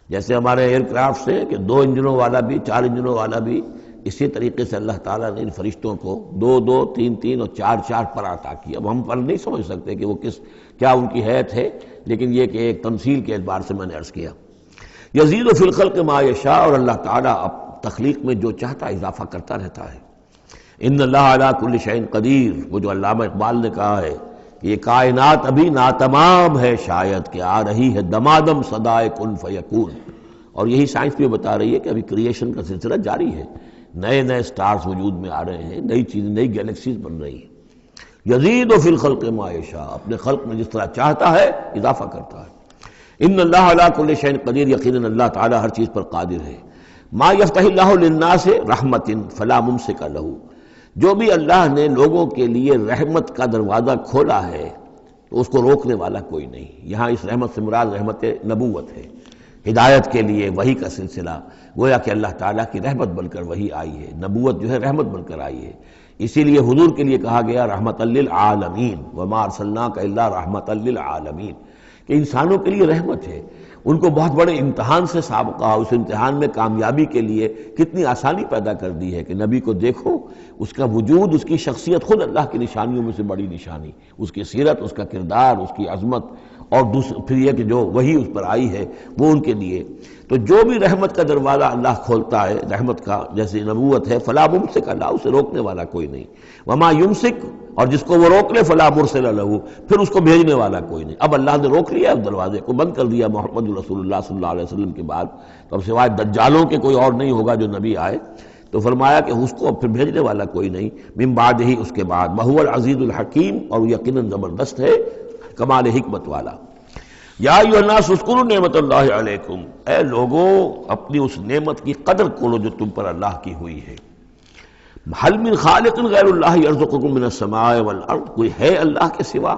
جیسے ہمارے ایئر کرافٹ سے کہ 2 انجنوں والا بھی، 4 انجنوں والا بھی، اسی طریقے سے اللہ تعالیٰ نے ان فرشتوں کو 2 3 اور 4 پر عطا کیا. اب ہم پر نہیں سمجھ سکتے کہ وہ کیا ان کی حیثیت ہے، لیکن یہ کہ ایک تمثیل کے اعتبار سے میں نے عرض کیا. یزید فی الخلق ما یشاء، اور اللہ تعالیٰ اب تخلیق میں جو چاہتا اضافہ کرتا رہتا ہے. ان اللہ علی کل شیء قدیر، وہ جو علامہ اقبال نے کہا ہے کہ یہ کائنات ابھی ناتمام ہے، شاید کہ آ رہی ہے دمادم صدائے کن فیکون. اور یہی سائنس بھی بتا رہی ہے کہ ابھی کریشن کا سلسلہ جاری ہے. نئے سٹارز وجود میں آ رہے ہیں، نئی چیزیں، نئی گیلیکسیز بن رہی ہیں. یزید فی الخلق ما یشاء، اپنے خلق میں جس طرح چاہتا ہے اضافہ کرتا ہے. ان اللہ علی کل شیء قدیر، یقیناً اللہ تعالی ہر چیز پر قادر ہے. ما یفتح اللہ للناس رحمت فلا ممسک لہ، جو بھی اللہ نے لوگوں کے لیے رحمت کا دروازہ کھولا ہے تو اس کو روکنے والا کوئی نہیں. یہاں اس رحمت سے مراد رحمت نبوت ہے، ہدایت کے لیے وحی کا سلسلہ. گویا کہ اللہ تعالیٰ کی رحمت بن کر وحی آئی ہے، نبوت جو ہے رحمت بن کر آئی ہے. اسی لیے حضور کے لیے کہا گیا رحمت للعالمین، وما ارسلناک الا رحمت للعالمین، کہ انسانوں کے لیے رحمت ہے. ان کو بہت بڑے امتحان سے سابقہ، اس امتحان میں کامیابی کے لیے کتنی آسانی پیدا کر دی ہے کہ نبی کو دیکھو، اس کا وجود، اس کی شخصیت خود اللہ کی نشانیوں میں سے بڑی نشانی، اس کی سیرت، اس کا کردار، اس کی عظمت، اور پھر یہ کہ جو وہی اس پر آئی ہے وہ ان کے لیے. تو جو بھی رحمت کا دروازہ اللہ کھولتا ہے رحمت کا، جیسے نبوت ہے، فلا ممسک اللہ، اسے روکنے والا کوئی نہیں. وما یمسک، اور جس کو وہ روک لے، فلا مرسل لہ، پھر اس کو بھیجنے والا کوئی نہیں. اب اللہ نے روک لیا اس دروازے کو، بند کر دیا محمد رسول اللہ صلی اللہ علیہ وسلم کے بعد، تو اب سوائے دجالوں کے کوئی اور نہیں ہوگا جو نبی آئے. تو فرمایا کہ اس کو پھر بھیجنے والا کوئی نہیں، من بعد ہی، اس کے بعد. وہو العزیز الحکیم، اور یقیناً زبردست ہے، کمال حکمت والا. یا ایھا الناس اذکروا نعمت اللہ علیکم، اے لوگوں اپنی اس نعمت کی قدر کرو جو تم پر اللہ کی ہوئی ہے. هل من خالق غیر اللہ یرزقکم من السماء والارض، کوئی ہے اللہ کے سوا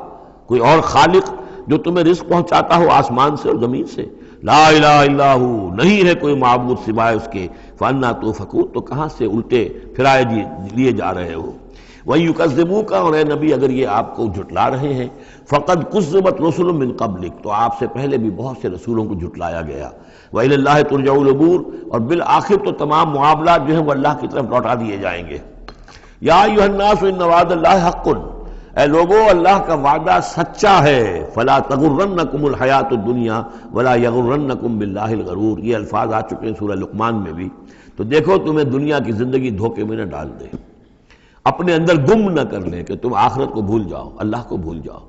کوئی اور خالق جو تمہیں رزق پہنچاتا ہو آسمان سے اور زمین سے؟ لا الہ الا ہو، نہیں ہے کوئی معبود سوائے اس کے. فانا توفکون، تو کہاں سے الٹے پھرائے لیے جا رہے ہو. وَيُكَذِّبُوكَ، اور اے نبی اگر یہ آپ کو جھٹلا رہے ہیں، فَقَدْ كُذِّبَتْ رُسُلٌ مِّن قَبْلِكَ، تو آپ سے پہلے بھی بہت سے رسولوں کو جھٹلایا گیا. وَإِلَى اللَّهِ تُرْجَعُ الْأُمُورُ، اور بالآخر تو تمام معاملات جو ہیں وہ اللہ کی طرف لوٹا دیے جائیں گے. یا ایھا الناس ان وعد اللہ حق، اے لوگو اللہ کا وعدہ سچا ہے. فلا تغرنکم الحیات الدنیا ولا یغرنکم باللہ الغرور، یہ الفاظ آ چکے ہیں سورہ لقمان میں بھی. تو دیکھو تمہیں دنیا کی زندگی دھوکے میں نہ ڈال دے، اپنے اندر گم نہ کر لیں کہ تم آخرت کو بھول جاؤ، اللہ کو بھول جاؤ.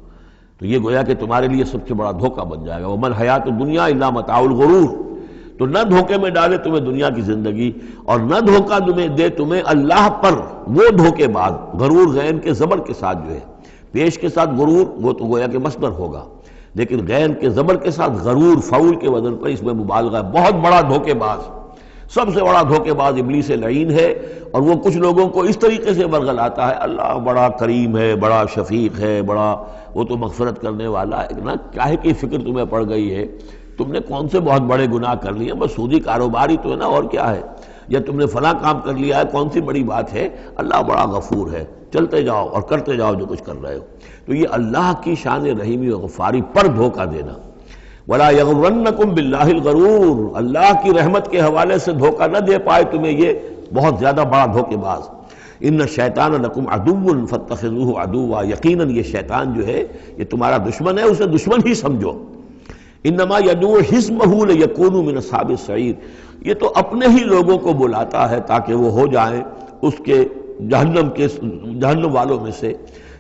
تو یہ گویا کہ تمہارے لیے سب سے بڑا دھوکہ بن جائے گا. وَمَا الْحَيَاةُ الدُّنْيَا إِلَّا مَتَاعُ الْغُرُورِ، تو نہ دھوکے میں ڈالے تمہیں دنیا کی زندگی، اور نہ دھوکہ دے تمہیں اللہ پر وہ دھوکے باز. غرور غین کے زبر کے ساتھ جو ہے، پیش کے ساتھ غرور وہ تو گویا کہ مصدر ہوگا، لیکن غین کے زبر کے ساتھ غرور فعول کے وزن پر اس میں مبالغہ ہے. بہت بڑا دھوکے باز، سب سے بڑا دھوکے باز ابلیس لعین ہے. اور وہ کچھ لوگوں کو اس طریقے سے ورگلاتا ہے، اللہ بڑا کریم ہے، بڑا شفیق ہے، بڑا وہ تو مغفرت کرنے والا ہے نا. کاہے کی فکر تمہیں پڑ گئی ہے؟ تم نے کون سے بہت بڑے گناہ کر لیے؟ بس سودی کاروباری تو ہے نا، اور کیا ہے؟ یا تم نے فلاں کام کر لیا ہے، کون سی بڑی بات ہے؟ اللہ بڑا غفور ہے، چلتے جاؤ اور کرتے جاؤ جو کچھ کر رہے ہو. تو یہ اللہ کی شان رحیمی و غفاری پر دھوکہ دینا. وَلَا يَغُرَّنَّكُمْ بِاللَّهِ الْغَرُورُ، اللہ کی رحمت کے حوالے سے دھوکہ نہ دے پائے تمہیں یہ بہت زیادہ بڑا دھوکے باز. ان الشیطان لکم عدو فاتخذوہ عدوا، یقیناً یہ شیطان جو ہے یہ تمہارا دشمن ہے، اسے دشمن ہی سمجھو. انما یدعو حزبہ لیکونوا من اصحاب السعیر، یہ تو اپنے ہی لوگوں کو بلاتا ہے تاکہ وہ ہو جائیں اس کے جہنم والوں میں سے.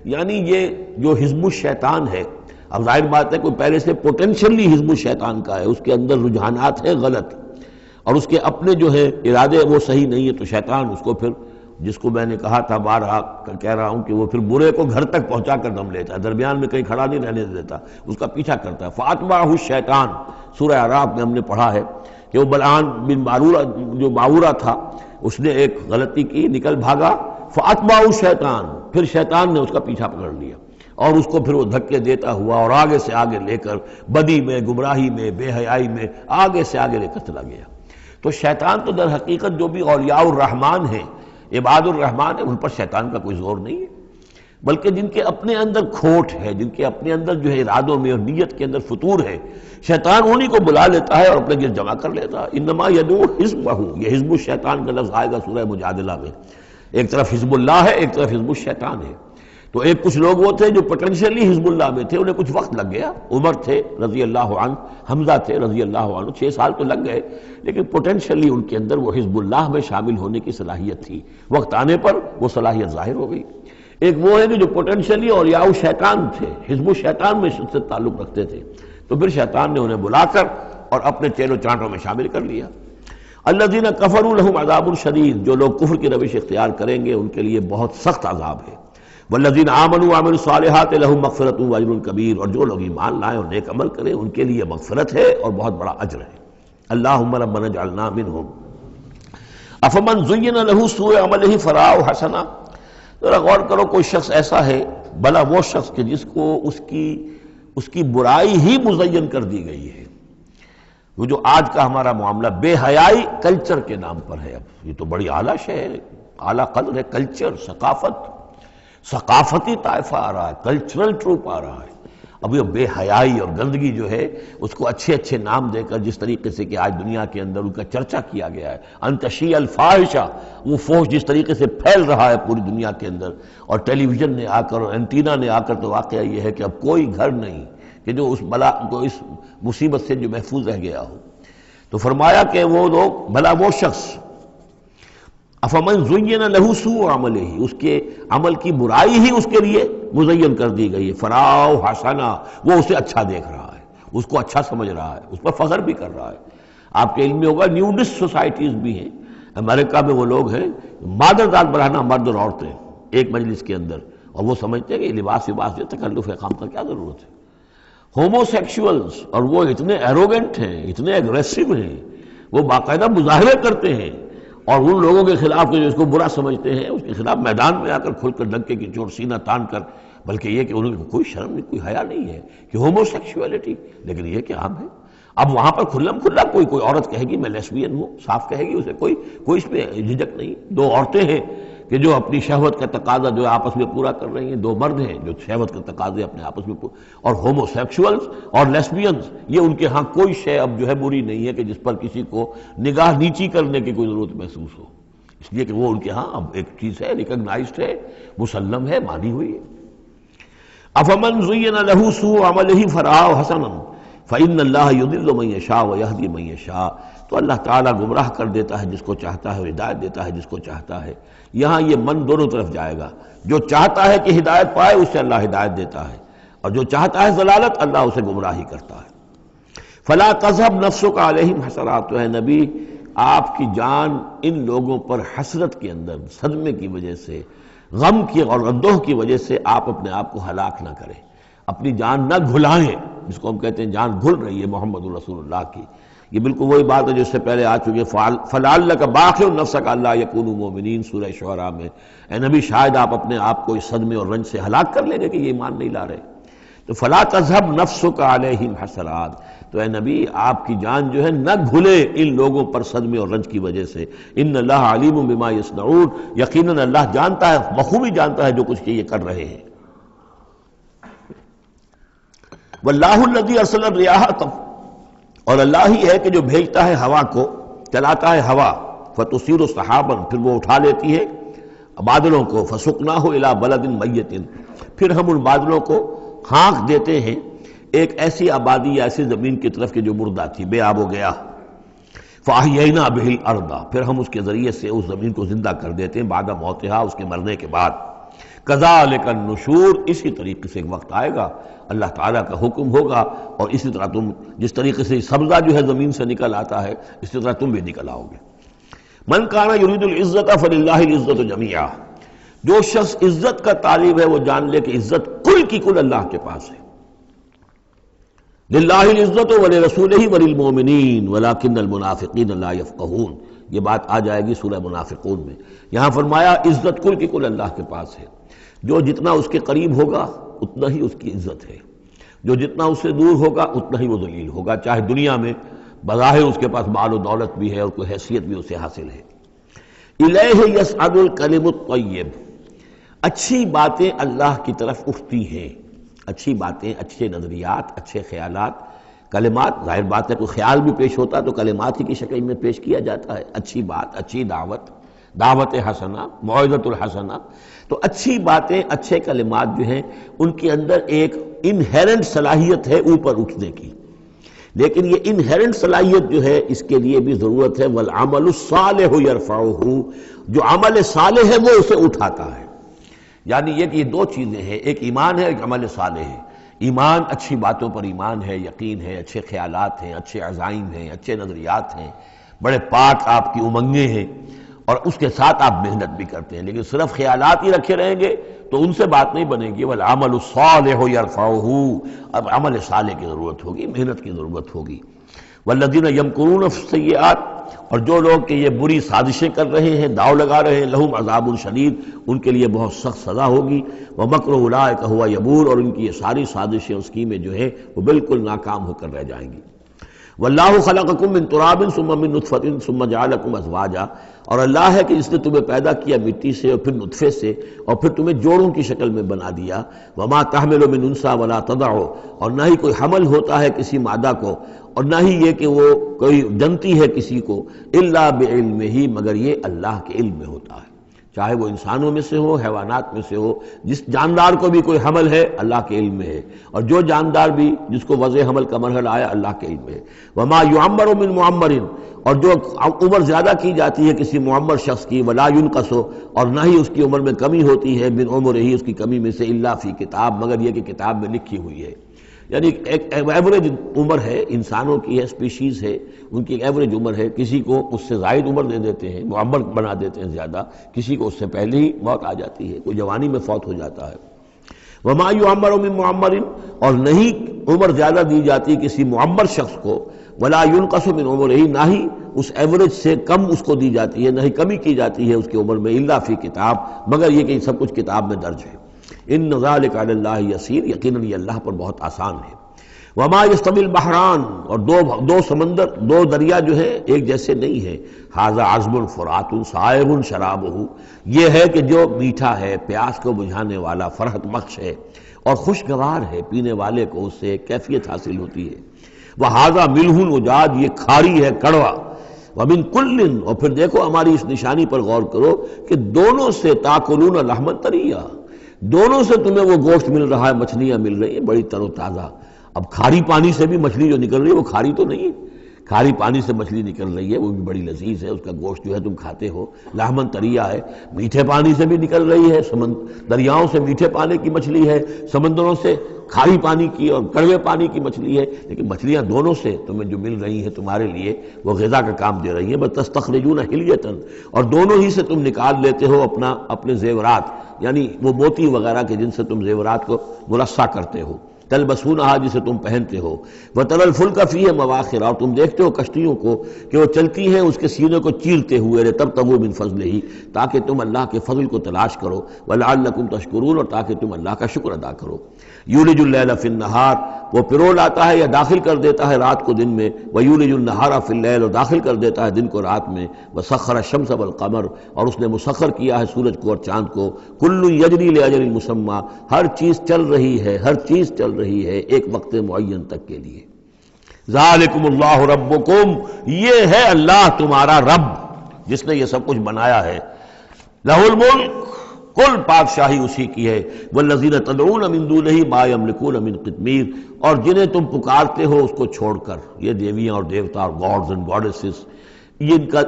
یعنی یہ جو حزب الشیطان ہے، اب ظاہر بات ہے کوئی پہلے سے پوٹینشلی حزب الشیطان کا ہے، اس کے اندر رجحانات ہیں غلط، اور اس کے اپنے جو ہے ارادے وہ صحیح نہیں ہے، تو شیطان اس کو پھر، جس کو میں نے کہا تھا بارہا کہہ رہا ہوں کہ وہ پھر برے کو گھر تک پہنچا کر دم لیتا ہے، درمیان میں کہیں کھڑا نہیں رہنے دیتا، اس کا پیچھا کرتا ہے. فَأَتْبَعَهُ الشَّيْطَانُ، سورہ اعراف میں ہم نے پڑھا ہے کہ وہ بلعام بن جو باورہ تھا، اس نے ایک غلطی کی، نکل بھاگا. فَأَتْبَعَهُ الشَّيْطَانُ، پھر شیطان نے اس کا پیچھا پکڑ لیا، اور اس کو پھر وہ دھکے دیتا ہوا اور آگے سے آگے لے کر بدی میں، گمراہی میں، بے حیائی میں آگے سے آگے لے کر چلا گیا. تو شیطان تو در حقیقت جو بھی اولیاء الرحمن ہیں، عباد الرحمن ہیں، ان پر شیطان کا کوئی زور نہیں ہے، بلکہ جن کے اپنے اندر کھوٹ ہے، جن کے اپنے اندر جو ہے ارادوں میں اور نیت کے اندر فتور ہے، شیطان انہی کو بلا لیتا ہے اور اپنے گرد جمع کر لیتا ہے. انما یدعو حزبہ، یہ حزب الشیطان کا لفظ آئے گا سورہ مجادلہ میں. ایک طرف حزب اللہ ہے، ایک طرف حزب الشیطان ہے. تو ایک کچھ لوگ وہ تھے جو پوٹینشلی حزب اللہ میں تھے، انہیں کچھ وقت لگ گیا. عمر تھے رضی اللہ عنہ، حمزہ تھے رضی اللہ عنہ، 6 سال تو لگ گئے، لیکن پوٹینشلی ان کے اندر وہ حزب اللہ میں شامل ہونے کی صلاحیت تھی. وقت آنے پر وہ صلاحیت ظاہر ہو گئی. ایک وہ ہے کہ جو پوٹینشلی اولیاء شیطان تھے، حزب الشیطان میں سے تعلق رکھتے تھے، تو پھر شیطان نے انہیں بلا کر اور اپنے چیلوں چانٹوں میں شامل کر لیا. الذین کفروا لہم عذاب شدید، جو لوگ کفر کی روش اختیار کریں گے ان کے لیے بہت سخت عذاب ہے. والذین آمنوا وعملوا الصالحات لہم مغفرۃ واجر کبیر، اور جو لوگ ایمان لائیں اور نیک عمل کریں ان کے لیے مغفرت ہے اور بہت بڑا اجر ہے. اللہم ربنا اجعلنا منہم. افمن زین لہ سوء عملہ فرآہ حسنا، ذرا غور کرو، کوئی شخص ایسا ہے، بھلا وہ شخص کہ جس کو اس کی برائی ہی مزین کر دی گئی ہے. وہ جو آج کا ہمارا معاملہ بے حیائی کلچر کے نام پر ہے، اب یہ تو بڑی اعلیٰ شے ہے، اعلیٰ قدر ہے. کلچر، ثقافتی طائفہ آ رہا ہے، کلچرل ٹروپ آ رہا ہے. اب یہ بے حیائی اور گندگی جو ہے اس کو اچھے اچھے نام دے کر، جس طریقے سے کہ آج دنیا کے اندر ان کا چرچا کیا گیا ہے، ان تشیع الفاحشہ، وہ فحش جس طریقے سے پھیل رہا ہے پوری دنیا کے اندر، اور ٹیلی ویژن نے آ کر اور اینٹینا نے آ کر، تو واقعہ یہ ہے کہ اب کوئی گھر نہیں، کہ جو اس بلا کو اس مصیبت سے جو محفوظ رہ گیا ہو۔ تو فرمایا کہ وہ لوگ، بھلا وہ شخص، افمن زین لہ سوء عملہ، اس کے عمل کی برائی ہی اس کے لیے مزین کر دی گئی ہے، فراؤ حسنا، وہ اسے اچھا دیکھ رہا ہے، اس کو اچھا سمجھ رہا ہے، اس پر فخر بھی کر رہا ہے۔ آپ کے علم میں ہوگا نیوڈسٹ سوسائٹیز بھی ہیں، امریکہ میں وہ لوگ ہیں مادر داد بڑھانا مرد اور عورتیں ایک مجلس کے اندر، اور وہ سمجھتے ہیں کہ لباس وباس جو تکلف خام کا کیا ضرورت ہے۔ ہومو سیکشولز، اور وہ اتنے ایروگنٹ ہیں، اتنے ایگریسو ہیں، وہ باقاعدہ مظاہرے کرتے ہیں، اور ان لوگوں کے خلاف جو اس کو برا سمجھتے ہیں اس کے خلاف میدان میں آ کر کھل کر ڈنکے کی چوٹ سینہ تان کر، بلکہ یہ کہ انہیں کوئی شرم نہیں، کوئی حیا نہیں ہے کہ ہومو سیکشولیٹی، لیکن یہ کہ عام ہے۔ اب وہاں پر کھلم کھلا کوئی عورت کہے گی میں لیسبین ہوں، صاف کہے گی، اسے کوئی اس میں جھجک نہیں۔ دو عورتیں ہیں کہ جو اپنی شہوت کا تقاضا جو آپس میں پورا کر رہی ہیں، دو مرد ہیں جو شہوت کا تقاضے اپنے آپس میں اور ہومو سیکشولز اور لیسبینز، یہ ان کے ہاں کوئی شے اب جو ہے بری نہیں ہے کہ جس پر کسی کو نگاہ نیچی کرنے کی کوئی ضرورت محسوس ہو، اس لیے کہ وہ ان کے ہاں اب ایک چیز ہے، ریکگنائزڈ ہے، مسلم ہے، مانی ہوئی ہے۔ افمن زین لہ سوء عملہ فرآہ حسنا فإن اللہ یضل من یشاء ویہدی من یشاء، تو اللہ تعالیٰ گمراہ کر دیتا ہے جس کو چاہتا ہے، ہدایت دیتا ہے جس کو چاہتا ہے۔ یہاں یہ من دونوں طرف جائے گا، جو چاہتا ہے کہ ہدایت پائے اسے اللہ ہدایت دیتا ہے، اور جو چاہتا ہے ضلالت اللہ اسے گمراہی کرتا ہے۔ فلا تذهب نفسك علیہم حسرات، تو ہے نبی آپ کی جان ان لوگوں پر حسرت کے اندر، صدمے کی وجہ سے، غم کی اور اندوہ کی وجہ سے آپ اپنے آپ کو ہلاک نہ کریں، اپنی جان نہ گھلائیں، جس کو ہم کہتے ہیں جان گھل رہی ہے محمد رسول اللہ کی۔ یہ بالکل وہی بات ہے جو اس سے پہلے آ چکی ہے، فَلَعَلَّكَ بَاخِعٌ نَفْسَكَ أَلَّا يَكُونُوا مُؤْمِنِينَ سورہ شعراء میں۔ اے نبی شاید آپ اپنے آپ کو اس صدمے اور رنج سے ہلاک کر لیں گے کہ یہ ایمان نہیں لا رہے۔ تو فَلَا تَذْهَبْ نَفْسُكَ عَلَيْهِمْ حَسَرَاتٍ، تو اے نبی آپ کی جان جو ہے نہ گھلے ان لوگوں پر صدمے اور رنج کی وجہ سے۔ إِنَّ اللَّهَ عَلِيمٌ بِمَا يَصْنَعُونَ، یقیناً اللہ جانتا ہے، بخوبی جانتا ہے جو کچھ یہ کر رہے ہیں۔ وَاللَّهُ الَّذِي أَرْسَلَ الرِّيَاحَ، اور اللہ ہی ہے کہ جو بھیجتا ہے ہوا کو، چلاتا ہے ہوا، فَتُثِيرُ سَحَابًا، پھر وہ اٹھا لیتی ہے بادلوں کو، فَسُقْنَاهُ إِلَىٰ بَلَدٍ مَيِّتٍ، پھر ہم ان بادلوں کو ہانک دیتے ہیں ایک ایسی آبادی یا ایسی زمین کی طرف کہ جو مردہ تھی، بے آب و گیا۔ فَأَحْيَيْنَا بِهِ الْأَرْضَ، پھر ہم اس کے ذریعے سے اس زمین کو زندہ کر دیتے ہیں بعد موتہا، اس کے مرنے کے بعد۔ کذالک النشور، اسی طریقے سے ایک وقت آئے گا، اللہ تعالیٰ کا حکم ہوگا، اور اسی طرح تم جس طریقے سے سبزہ جو ہے زمین سے نکل آتا ہے اسی طرح تم بھی نکل آؤ گے۔ من کان یرید العزت فللہ العزت جمیعا، جو شخص عزت کا طالب ہے وہ جان لے کہ عزت کل کی کل اللہ کے پاس ہے۔ للہ العزت ولرسولہ وللمؤمنین ولکن المنافقین لا یفقہون، یہ بات آ جائے گی سورہ منافقون میں۔ یہاں فرمایا عزت کل کی کل اللہ کے پاس ہے، جو جتنا اس کے قریب ہوگا اتنا ہی اس کی عزت ہے، جو جتنا اس سے دور ہوگا اتنا ہی وہ ذلیل ہوگا، چاہے دنیا میں بظاہر اس کے پاس مال و دولت بھی ہے اور کوئی حیثیت بھی اسے حاصل ہے۔ الیہ یصعد الکلم الطیب، اچھی باتیں اللہ کی طرف اٹھتی ہیں، اچھی باتیں، اچھے نظریات، اچھے خیالات، کلمات، ظاہر بات ہے کوئی خیال بھی پیش ہوتا تو کلمات ہی کی شکل میں پیش کیا جاتا ہے، اچھی بات، اچھی دعوت، دعوت حسنہ، موعظۃ الحسنہ، تو اچھی باتیں، اچھے کلمات جو ہیں ان کے اندر ایک انہیرنٹ صلاحیت ہے اوپر اٹھنے کی، لیکن یہ انہیرنٹ صلاحیت جو ہے اس کے لیے بھی ضرورت ہے والعمل الصالح یرفعہ، جو عمل صالح ہے وہ اسے اٹھاتا ہے۔ یعنی یہ کہ یہ دو چیزیں ہیں، ایک ایمان ہے، ایک عمل صالح ہے۔ ایمان، اچھی باتوں پر ایمان ہے، یقین ہے، اچھے خیالات ہیں، اچھے عزائم ہیں، اچھے نظریات ہیں، بڑے پاک آپ کی امنگیں ہیں، اور اس کے ساتھ آپ محنت بھی کرتے ہیں، لیکن صرف خیالات ہی رکھے رہیں گے تو ان سے بات نہیں بنے گی۔ والعمل الصالح یرفعہ، اب عمل صالح کی ضرورت ہوگی، محنت کی ضرورت ہوگی۔ والذین یمکرون السیئات، اور جو لوگ کہ یہ بری سازشیں کر رہے ہیں، داؤ لگا رہے ہیں، لہم عذاب شدید، ان کے لیے بہت سخت سزا ہوگی۔ ومکر اولئک ھو یبور، اور ان کی یہ ساری سازشیں، اسکیمیں جو ہیں وہ بالکل ناکام ہو کر رہ جائیں گی۔ واللہ خلقکم من تراب ثم من نطفۃ ثم جعلکم ازواجا، اور اللہ ہے کہ جس نے تمہیں پیدا کیا مٹی سے اور پھر نطفے سے اور پھر تمہیں جوڑوں کی شکل میں بنا دیا۔ وما تحمل من انثی ولا تضع، اور نہ ہی کوئی حمل ہوتا ہے کسی مادہ کو، اور نہ ہی یہ کہ وہ کوئی جنتی ہے کسی کو، الا بعلمہ، مگر یہ اللہ کے علم میں ہوتا ہے۔ چاہے وہ انسانوں میں سے ہو، حیوانات میں سے ہو، جس جاندار کو بھی کوئی حمل ہے اللہ کے علم میں ہے، اور جو جاندار بھی جس کو وضع حمل کا مرحلہ آیا اللہ کے علم میں ہے۔ وما یعمر من معمر، اور جو عمر زیادہ کی جاتی ہے کسی معمر شخص کی، ولا ينقص، اور نہ ہی اس کی عمر میں کمی ہوتی ہے، من عمر ہی، اس کی کمی میں سے، الا فی کتاب، مگر یہ کہ کتاب میں لکھی ہوئی ہے۔ یعنی ایک ایوریج عمر ہے انسانوں کی، ہے سپیشیز ہے، ان کی ایک ایوریج عمر ہے، کسی کو اس سے زائد عمر دے دیتے ہیں، معمر بنا دیتے ہیں زیادہ، کسی کو اس سے پہلے ہی موت آ جاتی ہے، کوئی جوانی میں فوت ہو جاتا ہے۔ وما یعمر من معمر، اور نہیں عمر زیادہ دی جاتی کسی معمر شخص کو، ولا ينقص من عمرہ، نہ ہی اس ایوریج سے کم اس کو دی جاتی ہے، نہ ہی کمی کی جاتی ہے اس کی عمر میں، الا فی کتاب، مگر یہ کہ سب کچھ کتاب میں درج ہے۔ ان ذلک علی اللہ یسیر، یقیناً یہ اللہ پر بہت آسان ہے۔ وما یستوی البحران، اور دو سمندر، دو دریا جو ہے ایک جیسے نہیں ہیں۔ ھذا عذب فرات سائغ شرابہ، یہ ہے کہ جو میٹھا ہے، پیاس کو بجھانے والا، فرحت بخش ہے اور خوشگوار ہے، پینے والے کو اس سے کیفیت حاصل ہوتی ہے۔ وھذا ملح اجاج، یہ کھاری ہے، کڑوا۔ ومن کل، اور پھر دیکھو ہماری اس نشانی پر غور کرو کہ دونوں سے تاکلون لحما طریا، دونوں سے تمہیں وہ گوشت مل رہا ہے، مچھلیاں مل رہی ہیں بڑی تر و تازہ۔ اب کھاری پانی سے بھی مچھلی جو نکل رہی ہے وہ کھاری تو نہیں ہے، کھاری پانی سے مچھلی نکل رہی ہے، وہ بھی بڑی لذیذ ہے، اس کا گوشت جو ہے تم کھاتے ہو، لحمن طریا ہے۔ میٹھے پانی سے بھی نکل رہی ہے، دریاؤں سے میٹھے پانی کی مچھلی ہے، سمندروں سے کھاری پانی کی اور کڑوے پانی کی مچھلی ہے، لیکن مچھلیاں دونوں سے تمہیں جو مل رہی ہیں تمہارے لیے وہ غذا کا کام دے رہی ہیں۔ بس تستخرجون حلیۃ، اور دونوں ہی سے تم نکال لیتے ہو اپنے زیورات، یعنی وہ موتی وغیرہ کے جن سے تم زیورات کو مرصع کرتے ہو، تلبسونہا، جسے تم پہنتے ہو، وتری الفلک فیہ مواخر، اور تم دیکھتے ہو کشتیوں کو کہ وہ چلتی ہیں اس کے سینے کو چیرتے ہوئے، لتبتغوا من فضلہ، تاکہ تم اللہ کے فضل کو تلاش کرو، ولعلکم تشکرون، اور تاکہ تم اللہ کا شکر ادا کرو۔ یولج اللیل فی النہار، وہ پرو لاتا ہے یا داخل کر دیتا ہے رات کو دن میں، ویولج النہار فی اللیل، اور داخل کر دیتا ہے دن کو رات میں، وسخر الشمس والقمر، اور اس نے مسخر کیا ہے سورج کو اور چاند کو، کل یجری لاجل مسمى، ہر چیز چل رہی ہے، ہر چیز چل رہی ہے ایک وقت معین تک کے لیے۔ ذالکم اللہ ربکم، یہ ہے اللہ تمہارا رب جس نے یہ سب کچھ بنایا ہے۔ لہ الملک، کل بادشاہی اسی کی ہے۔ والذین تدعون من دونہ ما یملکون من قطمیر، اور جنہیں تم پکارتے ہو اس کو چھوڑ کر، یہ دیویاں اور دیوتا اور گاڈز اینڈ گاڈیسز،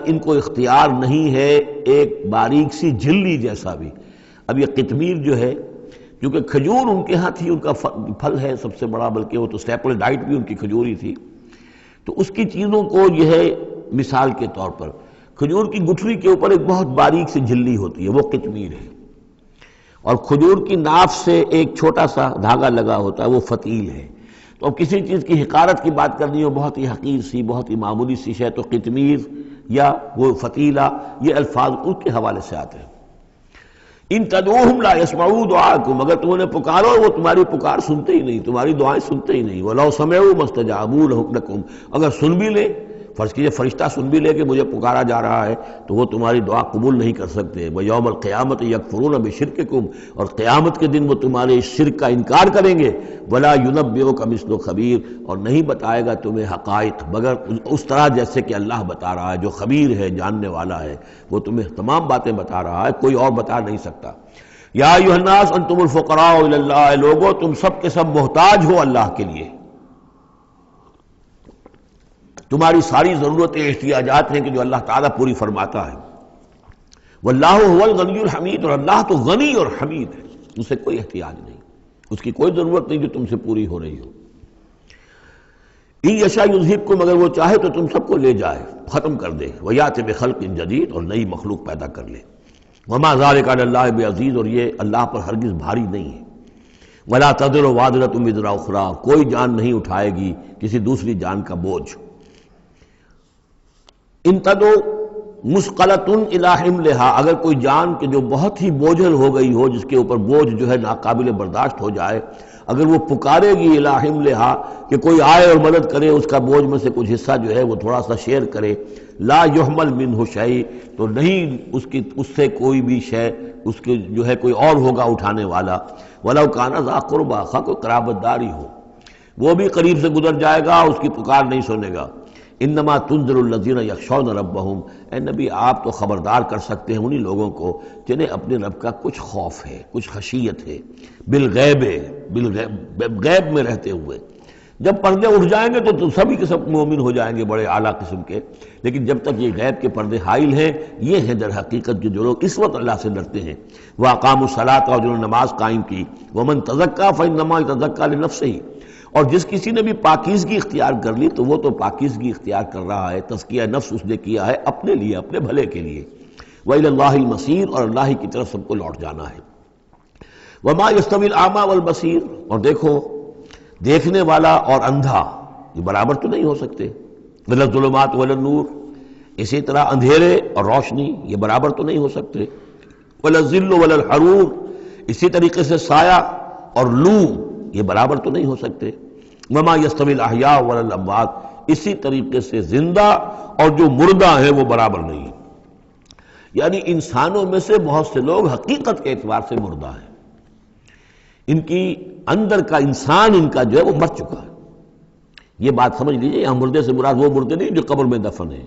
ان کو اختیار نہیں ہے ایک باریک سی جھلی جیسا بھی۔ اب یہ قطمیر جو ہے، کیونکہ کھجور ان کے ہاں تھی، ان کا پھل ہے سب سے بڑا، بلکہ وہ تو اسٹیپل ڈائٹ بھی ان کی کھجور ہی تھی، تو اس کی چیزوں کو یہ ہے مثال کے طور پر کھجور کی گٹھلی کے اوپر ایک بہت باریک سی جھلی ہوتی ہے، وہ قطمیر ہے، اور کھجور کی ناف سے ایک چھوٹا سا دھاگا لگا ہوتا ہے، وہ فتیل ہے۔ تو اب کسی چیز کی حقارت کی بات کرنی ہو، بہت ہی حقیر سی، بہت ہی معمولی سی شے، تو قطمیر یا وہ فتیلہ، یہ الفاظ ان کے حوالے سے آتے ہیں۔ ان تدعوہم لا یسمعوا دعاءکم، اگر تم انہیں پکارو وہ تمہاری پکار سنتے ہی نہیں، تمہاری دعائیں سنتے ہی نہیں۔ وَلَوْ سَمِعُوا مَا اسْتَجَابُوا لَكُمْ، اگر سن بھی لے، فرض کیجئے فرشتہ سن بھی لے کہ مجھے پکارا جا رہا ہے، تو وہ تمہاری دعا قبول نہیں کر سکتے۔ وَيَوْمَ الْقِيَامَةِ يَكْفُرُونَ بِشِرْكِكُمْ، اور قیامت کے دن وہ تمہارے اس شرک کا انکار کریں گے۔ وَلَا يُنَبِّئُكَ مِثْلُ خَبِيرٍ، اور نہیں بتائے گا تمہیں حقائق مگر اس طرح جیسے کہ اللہ بتا رہا ہے، جو خبیر ہے، جاننے والا ہے، وہ تمہیں تمام باتیں بتا رہا ہے، کوئی اور بتا نہیں سکتا۔ یا ایھا الناس انتم الفقراء الی اللہ، لوگو تم سب کے سب محتاج ہو اللہ کے لیے، تمہاری ساری ضرورتیں احتیاجات ہیں کہ جو اللہ تعالیٰ پوری فرماتا ہے۔ واللہ هو الغنی الحمید، اور اللہ تو غنی اور حمید ہے، اسے کوئی احتیاج نہیں، اس کی کوئی ضرورت نہیں جو تم سے پوری ہو رہی ہو۔ ان یشاء یذھبکم، اگر وہ چاہے تو تم سب کو لے جائے، ختم کر دے، ویأتی بخلق جدید، اور نئی مخلوق پیدا کر لے۔ وما ذلک علی اللہ بعزیز، اور یہ اللہ پر ہرگز بھاری نہیں ہے۔ ولا تزر وازرۃ وزر اخری، کوئی جان نہیں اٹھائے گی کسی دوسری جان کا بوجھ۔ ان تدع مثقلۃ الی حملھا، اگر کوئی جان کہ جو بہت ہی بوجھل ہو گئی ہو، جس کے اوپر بوجھ جو ہے ناقابل برداشت ہو جائے، اگر وہ پکارے گی الی حملھا کہ کوئی آئے اور مدد کرے، اس کا بوجھ میں سے کچھ حصہ جو ہے وہ تھوڑا سا شیئر کرے، لا یحمل منہ شیء، تو نہیں اس سے کوئی بھی شے، اس کے جو ہے کوئی اور ہوگا اٹھانے والا۔ ولو کان ذا قربیٰ، خواہ کوئی قرابت داری ہو، وہ بھی قریب سے گزر جائے گا، اس کی پکار نہیں سنے گا۔ انما تنذر الذین یخشون ربہم، اے نبی آپ تو خبردار کر سکتے ہیں انہی لوگوں کو جنہیں اپنے رب کا کچھ خوف ہے، کچھ خشیت ہے، بالغیب، غیب میں رہتے ہوئے۔ جب پردے اٹھ جائیں گے تو سبھی کے سب مومن ہو جائیں گے بڑے اعلیٰ قسم کے، لیکن جب تک یہ غیب کے پردے حائل ہیں، یہ ہیں در حقیقت جو لوگ اس وقت اللہ سے ڈرتے ہیں۔ وَأَقَامُوا الصَّلَاةَ، اور جنہوں نے نماز قائم کی، وَمَن تَزَكَّىٰ فَإِنَّمَا يَتَزَكَّىٰ لِنَفْسِهِ، اور جس کسی نے بھی پاکیزگی اختیار کر لی تو وہ تو پاکیزگی اختیار کر رہا ہے، تزکیہ نفس اس نے کیا ہے اپنے لیے، اپنے بھلے کے لیے۔ وَإِلَى اللَّهِ الْمَصِيرُ، اور اللہ ہی کی طرف سب کو لوٹ جانا ہے۔ وَمَا يَسْتَوِي الْأَعْمَىٰ وَالْبَصِيرُ، اور دیکھو دیکھنے والا اور اندھا یہ برابر تو نہیں ہو سکتے، وَلَا الظُّلُمَاتُ وَلَا النُّورُ، اسی طرح اندھیرے اور روشنی یہ برابر تو نہیں ہو سکتے، وَلَا الظِّلُّ وَلَا الْحَرُورُ، اسی طریقے سے سایہ اور لو یہ برابر تو نہیں ہو سکتے، وَمَا يَسْتَوِي الْأَحْيَاءُ وَلَا الْأَمْوَاتُ، اسی طریقے سے زندہ اور جو مردہ ہیں وہ برابر نہیں ہیں۔ یعنی انسانوں میں سے بہت سے لوگ حقیقت کے اعتبار سے مردہ ہیں، ان کی اندر کا انسان ان کا جو ہے وہ مر چکا ہے۔ یہ بات سمجھ لیجئے، یہاں مردے سے مراد وہ مردے نہیں جو قبر میں دفن ہیں،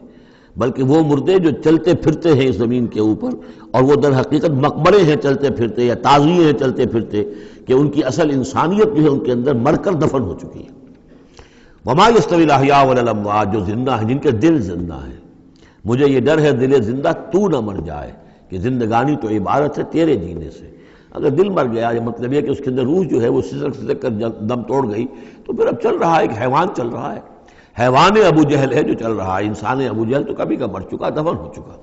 بلکہ وہ مردے جو چلتے پھرتے ہیں اس زمین کے اوپر، اور وہ در حقیقت مقبرے ہیں چلتے پھرتے، یا تازیے ہیں چلتے پھرتے، کہ ان کی اصل انسانیت جو ہے ان کے اندر مر کر دفن ہو چکی ہے۔ وما یستوی الاحیاء ولا الاموات، جو زندہ ہیں، جن کے دل زندہ ہیں۔ مجھے یہ ڈر ہے دل زندہ تو نہ مر جائے، کہ زندگانی تو عبارت ہے تیرے جینے سے۔ اگر دل مر گیا، یہ مطلب یہ کہ اس کے اندر روح جو ہے وہ سسک کر دم توڑ گئی، تو پھر اب چل رہا ہے، ایک حیوان چل رہا ہے، حیوان ابو جہل ہے جو چل رہا ہے، انسان ابو جہل تو کبھی کا مر چکا، دفن ہو چکا۔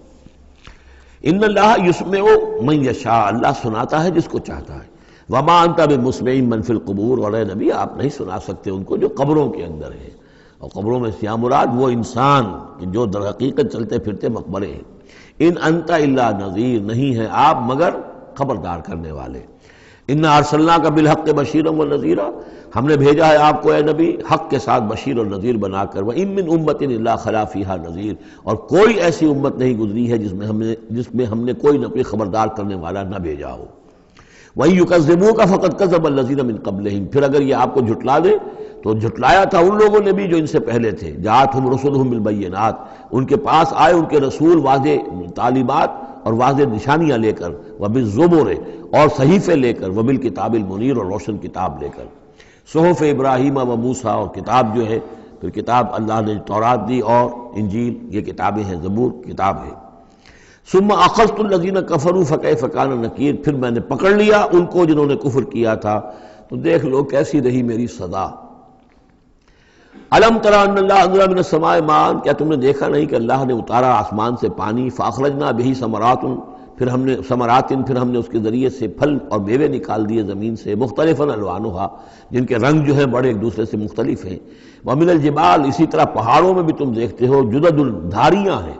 ان اللہ یسمع من یشاء، اللہ سناتا ہے جس کو چاہتا ہے۔ وما انت بمسمع من فی القبور، اور اے نبی آپ نہیں سنا سکتے ان کو جو قبروں کے اندر ہیں، اور قبروں میں سے مراد وہ انسان جو در حقیقت چلتے پھرتے مقبرے ہیں۔ ان انت الا نذیر، نہیں ہے آپ مگر خبردار کرنے والے۔ انا ارسلناک بالحق بشیرا ونذیرا، ہم نے بھیجا ہے آپ کو اے نبی حق کے ساتھ بشیر اور نذیر بنا کر۔ وان من امۃ الا خلا فیہا نذیر، اور کوئی ایسی امت نہیں گزری ہے جس میں ہم نے کوئی نہ کوئی خبردار کرنے والا نہ بھیجا ہو۔ وَإِن يُكَذِّبُوكَ فَقَدْ كَذَّبَ الَّذِينَ مِن قَبْلِهِمْ، پھر اگر یہ آپ کو جھٹلا دے تو جھٹلایا تھا ان لوگوں نے بھی جو ان سے پہلے تھے۔ جاءتہم رسلہم بالبینات، ان کے پاس آئے ان کے رسول واضح تعلیمات اور واضح نشانیاں لے کر، وبالزبر، اور صحیفے لے کر، وبالکتاب المنیر، اور روشن کتاب لے کر۔ صحف ابراہیم و موسیٰ، اور کتاب جو ہے پھر کتاب اللہ نے تورات دی اور انجیل، یہ کتابیں ہیں، زبور کتاب ہے۔ ثم اخذت الذین کفروا فکیف کان نکیر، پھر میں نے پکڑ لیا ان کو جنہوں نے کفر کیا تھا، تو دیکھ لو کیسی رہی میری سزا۔ الم تری ان اللہ انزل من السماء ماء، کیا تم نے دیکھا نہیں کہ اللہ نے اتارا آسمان سے پانی، فاخرجنا بہ ثمرات، پھر ہم نے اس کے ذریعے سے پھل اور میوے نکال دیے زمین سے، مختلفا الوانھا، جن کے رنگ جو ہیں بڑے ایک دوسرے سے مختلف ہیں۔ ومن الجبال، اسی طرح پہاڑوں میں بھی تم دیکھتے ہو، جدد، دھاریاں ہیں۔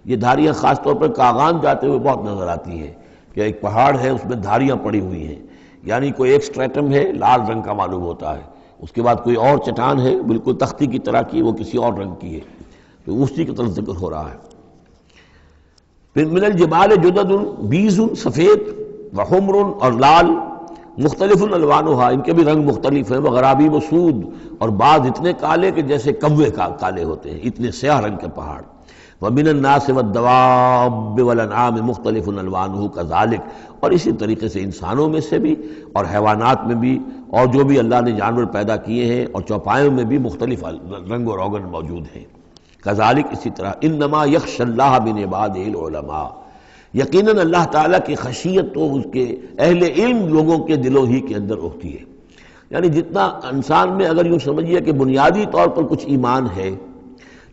یہ دھاریاں خاص طور پر کاغان جاتے ہوئے بہت نظر آتی ہیں، کہ ایک پہاڑ ہے اس میں دھاریاں پڑی ہوئی ہیں، یعنی کوئی ایک سٹریٹم ہے لال رنگ کا معلوم ہوتا ہے، اس کے بعد کوئی اور چٹان ہے بالکل تختی کی طرح کی، وہ کسی اور رنگ کی ہے، تو اسی کی طرف ذکر ہو رہا ہے۔ پھر من الجبال جدد، بیض، سفید، وحمر، اور لال، مختلف الوانھا، ان کے بھی رنگ مختلف ہیں، وغرابیب سود، اور بعض اتنے کالے کہ جیسے کوے کالے ہوتے ہیں، اتنے سیاہ رنگ کے پہاڑ۔ وَمِنَ النَّاسِ وَالدَّوَابِّ وَالْأَنْعَامِ مُخْتَلِفٌ أَلْوَانُهُ كَذَلِكَ، اور اسی طریقے سے انسانوں میں سے بھی اور حیوانات میں بھی، اور جو بھی اللہ نے جانور پیدا کیے ہیں اور چوپایوں میں بھی مختلف رنگ و روغن موجود ہیں۔ کذالک، اسی طرح، انما یخشی اللہ من عبادہ العلماء، یقیناً اللہ تعالیٰ کی خشیت تو اس کے اہل علم لوگوں کے دلوں ہی کے اندر ہوتی ہے۔ یعنی جتنا انسان میں اگر یوں سمجھیے کہ بنیادی طور پر کچھ ایمان ہے،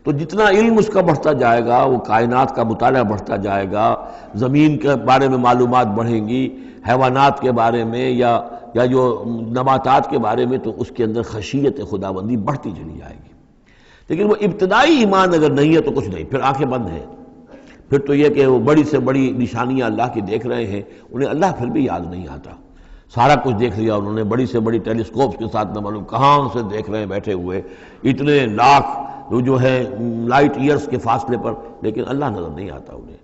تو جتنا علم اس کا بڑھتا جائے گا، وہ کائنات کا مطالعہ بڑھتا جائے گا، زمین کے بارے میں معلومات بڑھیں گی، حیوانات کے بارے میں یا جو نباتات کے بارے میں، تو اس کے اندر خشیت خداوندی بڑھتی چلی جائے گی۔ لیکن وہ ابتدائی ایمان اگر نہیں ہے تو کچھ نہیں، پھر آنکھیں بند ہیں، پھر تو یہ کہ وہ بڑی سے بڑی نشانیاں اللہ کی دیکھ رہے ہیں، انہیں اللہ پھر بھی یاد نہیں آتا۔ سارا کچھ دیکھ لیا انہوں نے، بڑی سے بڑی ٹیلیسکوپس کے ساتھ، نہ معلوم کہاں سے دیکھ رہے ہیں بیٹھے ہوئے، اتنے لاکھ جو ہے لائٹ ایئرز کے فاصلے پر، لیکن اللہ نظر نہیں آتا انہیں۔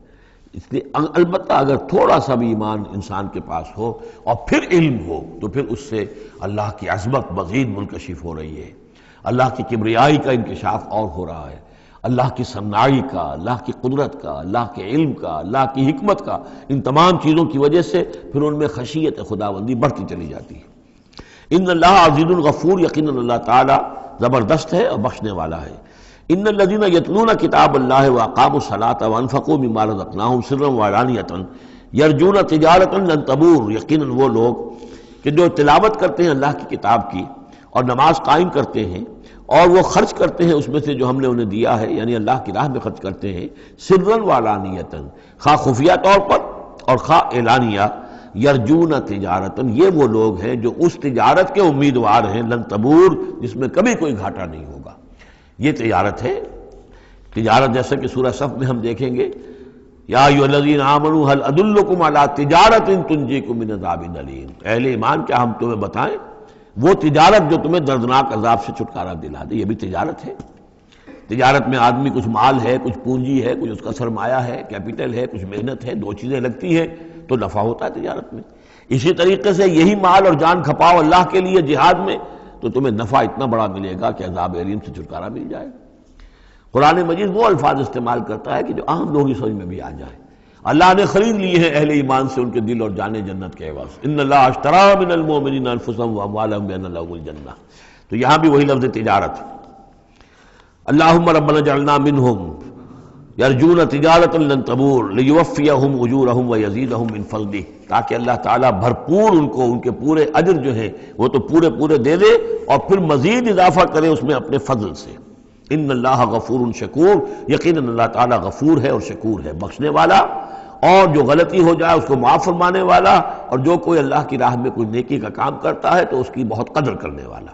اس لیے البتہ اگر تھوڑا سا بھی ایمان انسان کے پاس ہو اور پھر علم ہو، تو پھر اس سے اللہ کی عظمت مزید منکشف ہو رہی ہے، اللہ کی کبریائی کا انکشاف اور ہو رہا ہے۔ اللہ کی صناعی کا، اللہ کی قدرت کا، اللہ کے علم کا، اللہ کی حکمت کا، ان تمام چیزوں کی وجہ سے پھر ان میں خشیت خداوندی بڑھتی چلی جاتی ہے۔ ان اللہ عزیز الغفور، یقیناً اللہ تعالیٰ زبردست ہے اور بخشنے والا ہے۔ ان الذین یتلون کتاب اللہ واقاموا الصلاۃ وانفقوا مما رزقناہم سرا وعلانیۃ یرجون تجارۃ لن تبور، یقیناً وہ لوگ کہ جو تلاوت کرتے ہیں اللہ کی کتاب کی اور نماز قائم کرتے ہیں اور وہ خرچ کرتے ہیں اس میں سے جو ہم نے انہیں دیا ہے، یعنی اللہ کی راہ میں خرچ کرتے ہیں، سرًا وعلانیۃ، خواہ خفیہ طور پر اور خواہ اعلانیہ، یرجون تجارتاً، یہ وہ لوگ ہیں جو اس تجارت کے امیدوار ہیں، لن تبور، جس میں کبھی کوئی گھاٹا نہیں ہوگا۔ یہ تجارت ہے، تجارت جیسا کہ سورہ صف میں ہم دیکھیں گے، یا ایھا الذین آمنوا هل ادلکم علی تجارۃ تنجیکم من عذاب الیم، اہل ایمان کیا ہم تمہیں بتائیں وہ تجارت جو تمہیں دردناک عذاب سے چھٹکارا دلا دے۔ یہ بھی تجارت ہے۔ تجارت میں آدمی کچھ مال ہے، کچھ پونجی ہے، کچھ اس کا سرمایہ ہے، کیپٹل ہے، کچھ محنت ہے، دو چیزیں لگتی ہیں تو نفع ہوتا ہے تجارت میں۔ اسی طریقے سے یہی مال اور جان کھپاؤ اللہ کے لیے جہاد میں تو تمہیں نفع اتنا بڑا ملے گا کہ عذاب الیم سے چھٹکارا مل جائے۔ قرآن مجید وہ الفاظ استعمال کرتا ہے کہ جو عام لوگوں کی سمجھ میں بھی آ جائے۔ اللہ نے خرید لیے ہیں اہل ایمان سے ان کے دل اور جانیں جنت کے عوض، ان اللہ اشتری من المؤمنین انفسهم واموالهم بان لهم الجنہ، تو یہاں بھی وہی لفظ تجارت۔ اللہم ربنا اجعلنا منہم یرجون تجارۃ لن تبور لیوفیہم اجورہم ویزیدہم من فضلہ، تاکہ اللہ تعالیٰ بھرپور ان کو ان کے پورے اجر جو ہیں وہ تو پورے دے دے اور پھر مزید اضافہ کرے اس میں اپنے فضل سے۔ ان اللہ غفور شکور، یقیناً اللہ تعالیٰ غفور ہے اور شکور ہے، بخشنے والا اور جو غلطی ہو جائے اس کو معاف فرمانے والا، اور جو کوئی اللہ کی راہ میں کوئی نیکی کا کام کرتا ہے تو اس کی بہت قدر کرنے والا۔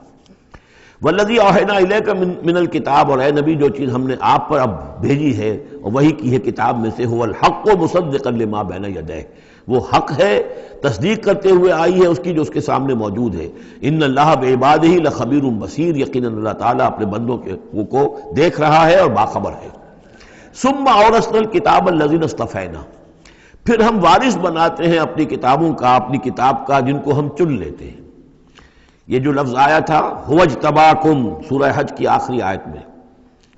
والذی اوحینا الیک من الکتاب، اور اے نبی جو چیز ہم نے آپ پر اب بھیجی ہے اور وہی کی ہے کتاب میں سے، هو الحق مصدقا لما بین یدیہ، وہ حق ہے تصدیق کرتے ہوئے آئی ہے اس کی جو اس کے سامنے موجود ہے۔ ان اللہ بعبادہ لخبیر بصیر، یقیناً اللہ تعالیٰ اپنے بندوں کو دیکھ رہا ہے اور باخبر ہے۔ ثم اورثنا الکتاب الذین اصطفینا، پھر ہم وارث بناتے ہیں اپنی کتابوں کا، اپنی کتاب کا جن کو ہم چن لیتے ہیں۔ یہ جو لفظ آیا تھا هو اجتباکم، سورہ حج کی آخری آیت میں،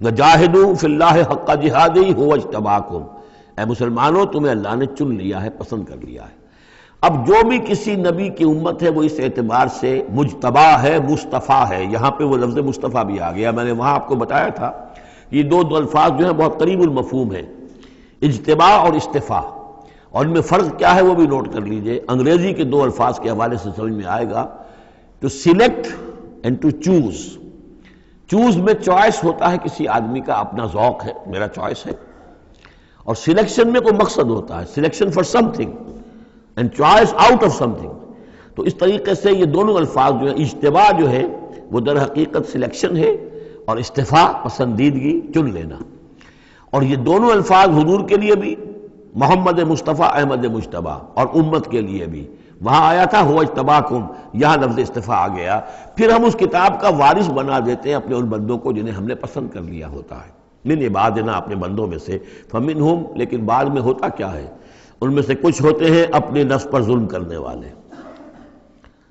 وجاہدوا فی اللہ حق جہادہ هو اجتباکم، اے مسلمانوں تمہیں اللہ نے چن لیا ہے، پسند کر لیا ہے۔ اب جو بھی کسی نبی کی امت ہے وہ اس اعتبار سے مجتبی ہے، مصطفیٰ ہے۔ یہاں پہ وہ لفظ مصطفیٰ بھی آ گیا، میں نے وہاں آپ کو بتایا تھا یہ دو الفاظ جو ہیں بہت قریب المفہوم ہیں، اجتباء اور اصطفاء، اور ان میں فرق کیا ہے وہ بھی نوٹ کر لیجئے۔ انگریزی کے دو الفاظ کے حوالے سے سمجھ میں آئے گا، to select and to choose. Choose میں چوائس ہوتا ہے کسی آدمی کا، اپنا ذوق ہے، میرا چوائس ہے، اور سلیکشن میں کوئی مقصد ہوتا ہے، selection for some thing and choice out of some thing. تو اس طریقے سے یہ دونوں الفاظ جو ہیں، اجتباء جو ہے وہ در حقیقت سلیکشن ہے، اور استفاء پسندیدگی، چن لینا۔ اور یہ دونوں الفاظ حضور کے لیے بھی، محمد مصطفیٰ احمد مجتبیٰ، اور امت کے لیے بھی، وہاں آیا تھا هو اجتباکم، یہاں لفظ استفاء آ گیا۔ پھر ہم اس کتاب کا وارث بنا دیتے ہیں اپنے ان بندوں کو جنہیں ہم نے پسند کر لیا ہوتا ہے، من عبادنا، اپنے بندوں میں سے، فمنہم، لیکن بعد میں ہوتا کیا ہے، ان میں سے کچھ ہوتے ہیں اپنے نفس پر ظلم کرنے والے،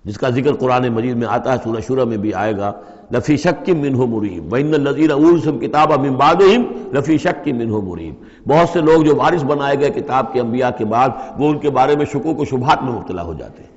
جس کا ذکر قرآن مجید میں آتا ہے، سورہ شورى میں بھی آئے گا، لفی شک منہ مریب وان الذین اورثوا الکتاب من بعدہم لفی شک منہ مریب، بہت سے لوگ جو وارث بنائے گئے کتاب کے انبیاء کے بعد وہ ان کے بارے میں شکوک و شبہات میں مبتلا ہو جاتے ہیں۔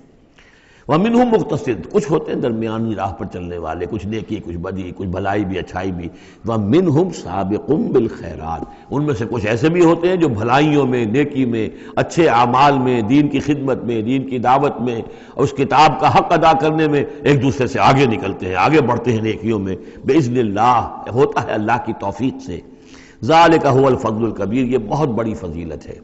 ومنہم مقتصد، کچھ ہوتے ہیں درمیانی راہ پر چلنے والے، کچھ نیکی کچھ بدی، کچھ بھلائی بھی اچھائی بھی۔ ومنہم سابق بالخیرات، ان میں سے کچھ ایسے بھی ہوتے ہیں جو بھلائیوں میں، نیکی میں، اچھے اعمال میں، دین کی خدمت میں، دین کی دعوت میں اور اس کتاب کا حق ادا کرنے میں ایک دوسرے سے آگے نکلتے ہیں، آگے بڑھتے ہیں نیکیوں میں، باذن اللہ، ہوتا ہے اللہ کی توفیق سے۔ ذالک هو الفضل الکبیر، یہ بہت بڑی فضیلت ہے۔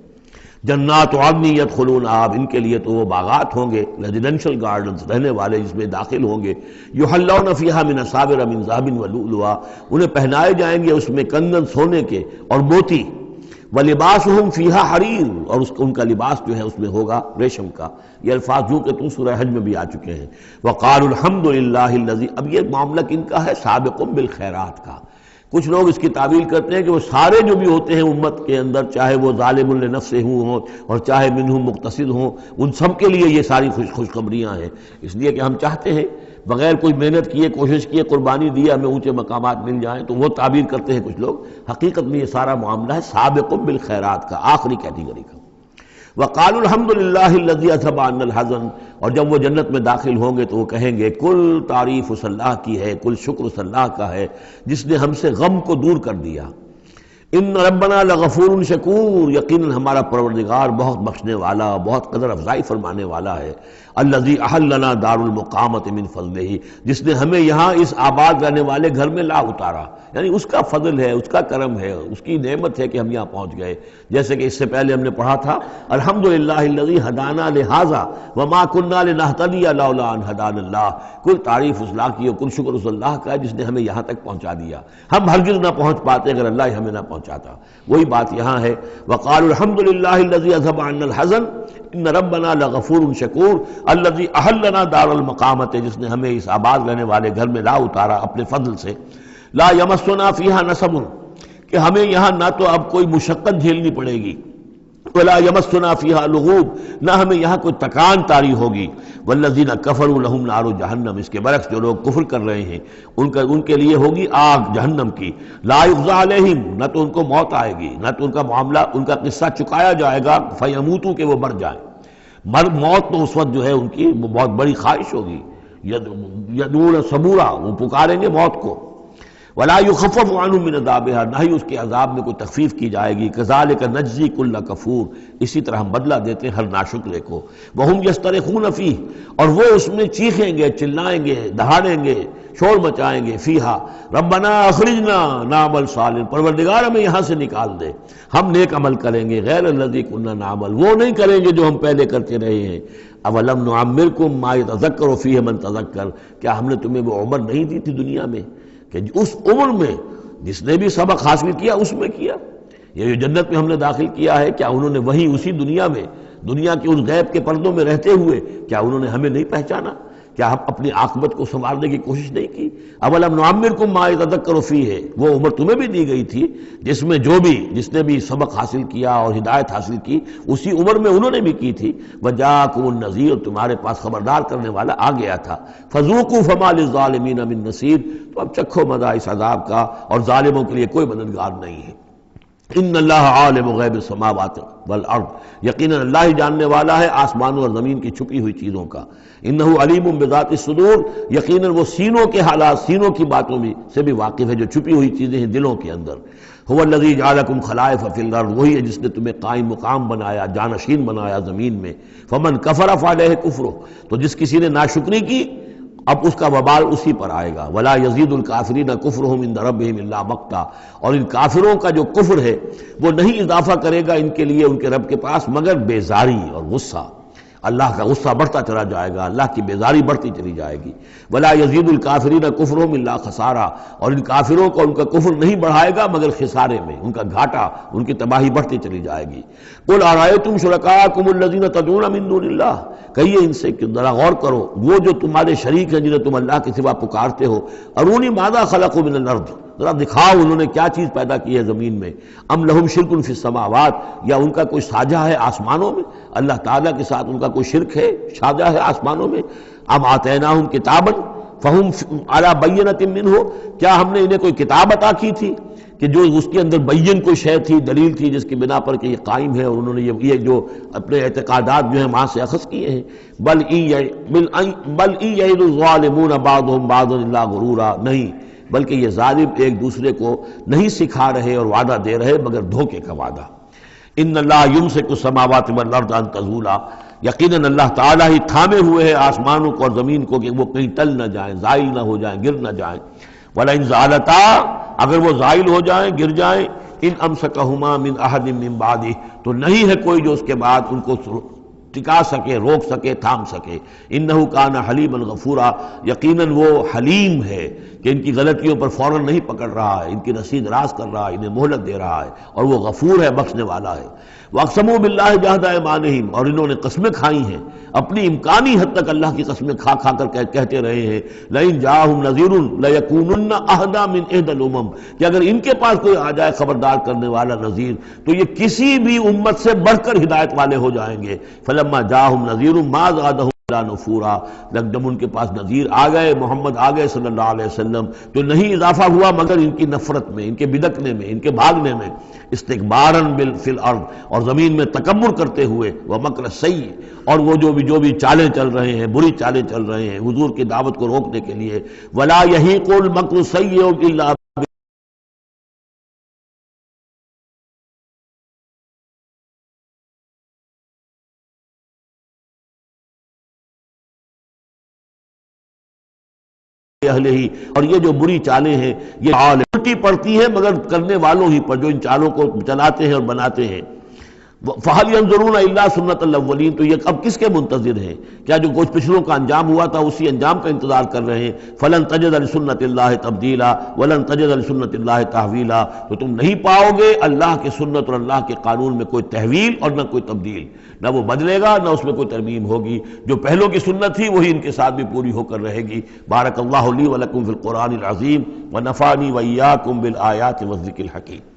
جنات عدن یدخلونہا، ان کے لیے تو وہ باغات ہوں گے، ریزیڈینشل گارڈنز، رہنے والے جس میں داخل ہوں گے، یحلون فیہا من اساور من ذہب ولؤلؤا، انہیں پہنائے جائیں گے اس میں کنگن سونے کے اور موتی، ولباسہم فیہا حریر، اور ان کا لباس جو ہے اس میں ہوگا ریشم کا۔ یہ الفاظ جو کہ تم سورہ حج میں بھی آ چکے ہیں۔ وقالوا الحمد للہ الذی، اب یہ معاملہ کن کا ہے؟ سابق بالخیرات کا۔ کچھ لوگ اس کی تعویل کرتے ہیں کہ وہ سارے جو بھی ہوتے ہیں امت کے اندر، چاہے وہ ظالم لنفسہ ہوں اور چاہے منہم مقتصد ہوں، ان سب کے لیے یہ ساری خوشخبریاں ہیں، اس لیے کہ ہم چاہتے ہیں بغیر کوئی محنت کیے، کوشش کیے، قربانی دی ہمیں اونچے مقامات مل جائیں، تو وہ تعبیر کرتے ہیں کچھ لوگ۔ حقیقت میں یہ سارا معاملہ ہے سابق بالخیرات کا، آخری کیٹیگری کا۔ وقالوا الحمد للہ الذی اذھب عنا الحزن، اور جب وہ جنت میں داخل ہوں گے تو وہ کہیں گے کل تعریف اس اللہ کی ہے، کل شکر اس اللہ کا ہے جس نے ہم سے غم کو دور کر دیا۔ ان ربنا لغفور شکور، یقیناً ہمارا پروردگار بہت بخشنے والا، بہت قدر افزائی فرمانے والا ہے۔ الذی احلنا دار المقامۃ من فضلہ، جس نے ہمیں یہاں اس آباد رہنے والے گھر میں لا اتارا، یعنی اس کا فضل ہے، اس کا کرم ہے، اس کی نعمت ہے کہ ہم یہاں پہنچ گئے۔ جیسے کہ اس سے پہلے ہم نے پڑھا تھا الحمدللہ الذی ہدانا لہذا وما کنا لنہتدی لولا ان ہدانا اللہ، کل تعریف اس اللہ کی اور کل شکر اس اللہ کا ہے جس نے ہمیں یہاں تک پہنچا دیا، ہم ہرگز نہ پہنچ پاتے اگر اللہ ہمیں نہ پہنچاتا۔ وہی بات یہاں ہے، وقالوا الحمدللہ الذی اذھب عنا الحزن ان ربنا لغفور شکور الذی احلنا دار المقامۃ، جس نے ہمیں اس آباد رہنے والے گھر میں لا اتارا اپنے فضل سے۔ لا یمسنا فیہا نصب، کہ ہمیں یہاں نہ تو اب کوئی مشقت جھیلنی پڑے گی، ولا یمسنا فیہا لغوب، نہ ہمیں یہاں کوئی تکان طاری ہوگی۔ والذین کفروا لہم نار جہنم، اس کے برعکس جو لوگ کفر کر رہے ہیں ان کے لیے ہوگی آگ جہنم کی۔ لا یقضی علیہم، نہ تو ان کو موت آئے گی، نہ تو ان کا معاملہ، ان کا قصہ چکایا جائے گا فیموتوا، کہ وہ مر جائیں۔ موت تو اس وقت جو ہے ان کی بہت بڑی خواہش ہوگی، یدعون ثبورا، وہ پکاریں گے موت کو۔ ولا یخفف عنہم من عذابها، نہ ہی اس کے عذاب میں کوئی تخفیف کی جائے گی۔ کذالک نجزی کل کفور، اسی طرح ہم بدلہ دیتے ہیں ہر ناشکرے کو۔ وہم یسترخون فیہ، اور وہ اس میں چیخیں گے، چلائیں گے، دہاڑیں گے، شور مچائیں گے، فیہا ربنا اخرجنا نعمل صالحا، پروردگار ہمیں یہاں سے نکال دے، ہم نیک عمل کریں گے، غیر الذی کنا نعمل، وہ نہیں کریں گے جو ہم پہلے کرتے رہے ہیں۔ اولم نعمرکم ما یتذکر فیہ من تذکر، کیا ہم نے تمہیں وہ عمر نہیں دی تھی دنیا میں کہ اس عمر میں جس نے بھی سبق حاصل کیا اس میں کیا؟ یہ جو جنت میں ہم نے داخل کیا ہے، کیا انہوں نے وہی اسی دنیا میں، دنیا کے اس غیب کے پردوں میں رہتے ہوئے کیا انہوں نے ہمیں نہیں پہچانا؟ کیا ہم اپنی عاقبت کو سنوارنے کی کوشش نہیں کی؟ اولم نعمرکم ما یتذکر فیہ، وہ عمر تمہیں بھی دی گئی تھی جس میں جس نے بھی سبق حاصل کیا اور ہدایت حاصل کی اسی عمر میں انہوں نے بھی کی تھی۔ وجاءکم النذیر، تمہارے پاس خبردار کرنے والا آ گیا تھا۔ فذوقوا فما للظالمین من نصیر، تو اب چکھو مزہ اس عذاب کا، اور ظالموں کے لیے کوئی مددگار نہیں ہے۔ ان اللہ عالم غیب السماوات والارض، یقیناً اللہ ہی جاننے والا ہے آسمانوں اور زمین کی چھپی ہوئی چیزوں کا۔ انہ علیم بذات الصدور، یقیناً وہ سینوں کے حالات، سینوں کی باتوں میں سے بھی واقف ہے جو چھپی ہوئی چیزیں ہیں دلوں کے اندر۔ هو الذی جعلکم خلائف فی الارض، وہی ہے جس نے تمہیں قائم مقام بنایا، جانشین بنایا زمین میں۔ فمن کفر فعلیہ کفرہ، تو جس کسی نے ناشکری کی اب اس کا وبال اسی پر آئے گا۔ ولا یزید الکافرین کفرہم عند ربہم الا مقتا، اور ان کافروں کا جو کفر ہے وہ نہیں اضافہ کرے گا ان کے لیے ان کے رب کے پاس مگر بیزاری اور غصہ۔ اللہ کا غصہ بڑھتا چلا جائے گا، اللہ کی بیزاری بڑھتی چلی جائے گی۔ ولا یزید الکافرین کفرہم الا خسارا، اور ان کافروں کو ان کا کفر نہیں بڑھائے گا مگر خسارے میں، ان کا گھاٹا، ان کی تباہی بڑھتی چلی جائے گی۔ قل ارأیتم شرکاءکم الذین تدعون من دون اللہ، کہیے ان سے کہ ذرا غور کرو، وہ جو تمہارے شریک ہیں جنہیں تم اللہ کے سوا پکارتے ہو، ارونی ماذا خلقوا من الارض، ذرا دکھاؤ انہوں نے کیا چیز پیدا کی ہے زمین میں۔ ام لہم شرک فی السماوات، یا ان کا کوئی ساجھا ہے آسمانوں میں، اللہ تعالیٰ کے ساتھ ان کا کوئی شرک ہے، ساجھا ہے آسمانوں میں۔ ام آتیناہم کتابا فہم علی بینۃ منہ، کیا ہم نے انہیں کوئی کتاب عطا کی تھی کہ جو اس کے اندر بین کوئی شے تھی، دلیل تھی جس کی بنا پر کہ یہ قائم ہے، اور انہوں نے یہ جو اپنے اعتقادات جو ہیں وہاں سے اخذ کیے ہیں۔ بل ان یعد الظالمون بعضهم بعضا الا غرورا، نہیں بلکہ یہ ظالم ایک دوسرے کو نہیں سکھا رہے اور وعدہ دے رہے مگر دھوکے کا وعدہ۔ ان اللہ یمسک السماوات والارض ان تزولا، یقیناً اللہ تعالیٰ ہی تھامے ہوئے ہیں آسمانوں کو اور زمین کو کہ وہ کہیں ٹل نہ جائیں، زائل نہ ہو جائیں، گر نہ جائیں۔ وَلَئِن زَالَتَا، اگر وہ زائل ہو جائیں، گر جائیں، ان امسکہما من احد من بعدہ، تو نہیں ہے کوئی جو اس کے بعد ان کو ٹکا سکے، روک سکے، تھام سکے۔ انہ کان حلیما غفورا، یقیناً وہ حلیم ہے کہ ان کی غلطیوں پر فوراً نہیں پکڑ رہا ہے، ان کی رسید راز کر رہا ہے، انہیں مہلت دے رہا ہے، اور وہ غفور ہے، بخشنے والا ہے۔ واقسموا باللہ جہد ایمانہم، اور انہوں نے قسمیں کھائی ہیں اپنی امکانی حد تک اللہ کی قسمیں کھا کھا کر کہتے رہے ہیں لئن جاءہم نذیر لیکونن اہدی من احدی الامم، کہ اگر ان کے پاس کوئی آ جائے خبردار کرنے والا نذیر تو یہ کسی بھی امت سے بڑھ کر ہدایت والے ہو جائیں گے۔ فلما جاءہم نذیر ما زادہم نفورا، جب ان کے پاس نذیر آ گئے، محمد آ گئے صلی اللہ علیہ وسلم، تو نہیں اضافہ ہوا مگر ان کی نفرت میں، ان کے بدکنے میں، ان کے بھاگنے میں، استکباراً فی الارض، اور زمین میں تکبر کرتے ہوئے، ومکر السیء، اور وہ جو بھی چالیں چل رہے ہیں، بری چالیں چل رہے ہیں حضور کی دعوت کو روکنے کے لیے، ولا یحیق المکر السیء الا اہل ہی، اور یہ جو بری چالیں ہیں یہ الٹی پڑتی ہیں مگر کرنے والوں ہی پر، جو ان چالوں کو چلاتے ہیں اور بناتے ہیں۔ فَهَلْ يَنظُرُونَ إِلَّا سُنَّةَ الْأَوَّلِينَ، تو یہ اب کس کے منتظر ہیں؟ کیا جو کچھ پچھلوں کا انجام ہوا تھا اسی انجام کا انتظار کر رہے ہیں؟ فَلَن تَجِدَ لِسُنَّةِ اللَّهِ تَبْدِيلًا وَلَن تَجِدَ لِسُنَّةِ اللَّهِ تَحْوِيلًا، تو تم نہیں پاؤ گے اللہ کی سنت اور اللہ کے قانون میں کوئی تحویل اور نہ کوئی تبدیل، نہ وہ بدلے گا نہ اس میں کوئی ترمیم ہوگی، جو پہلوں کی سنت تھی وہی ان کے ساتھ بھی پوری ہو کر رہے گی۔ بارک اللہ لی ولکم فی القرآن العظیم ونفعنی وإیاکم بالآیات والذکر الحکیم۔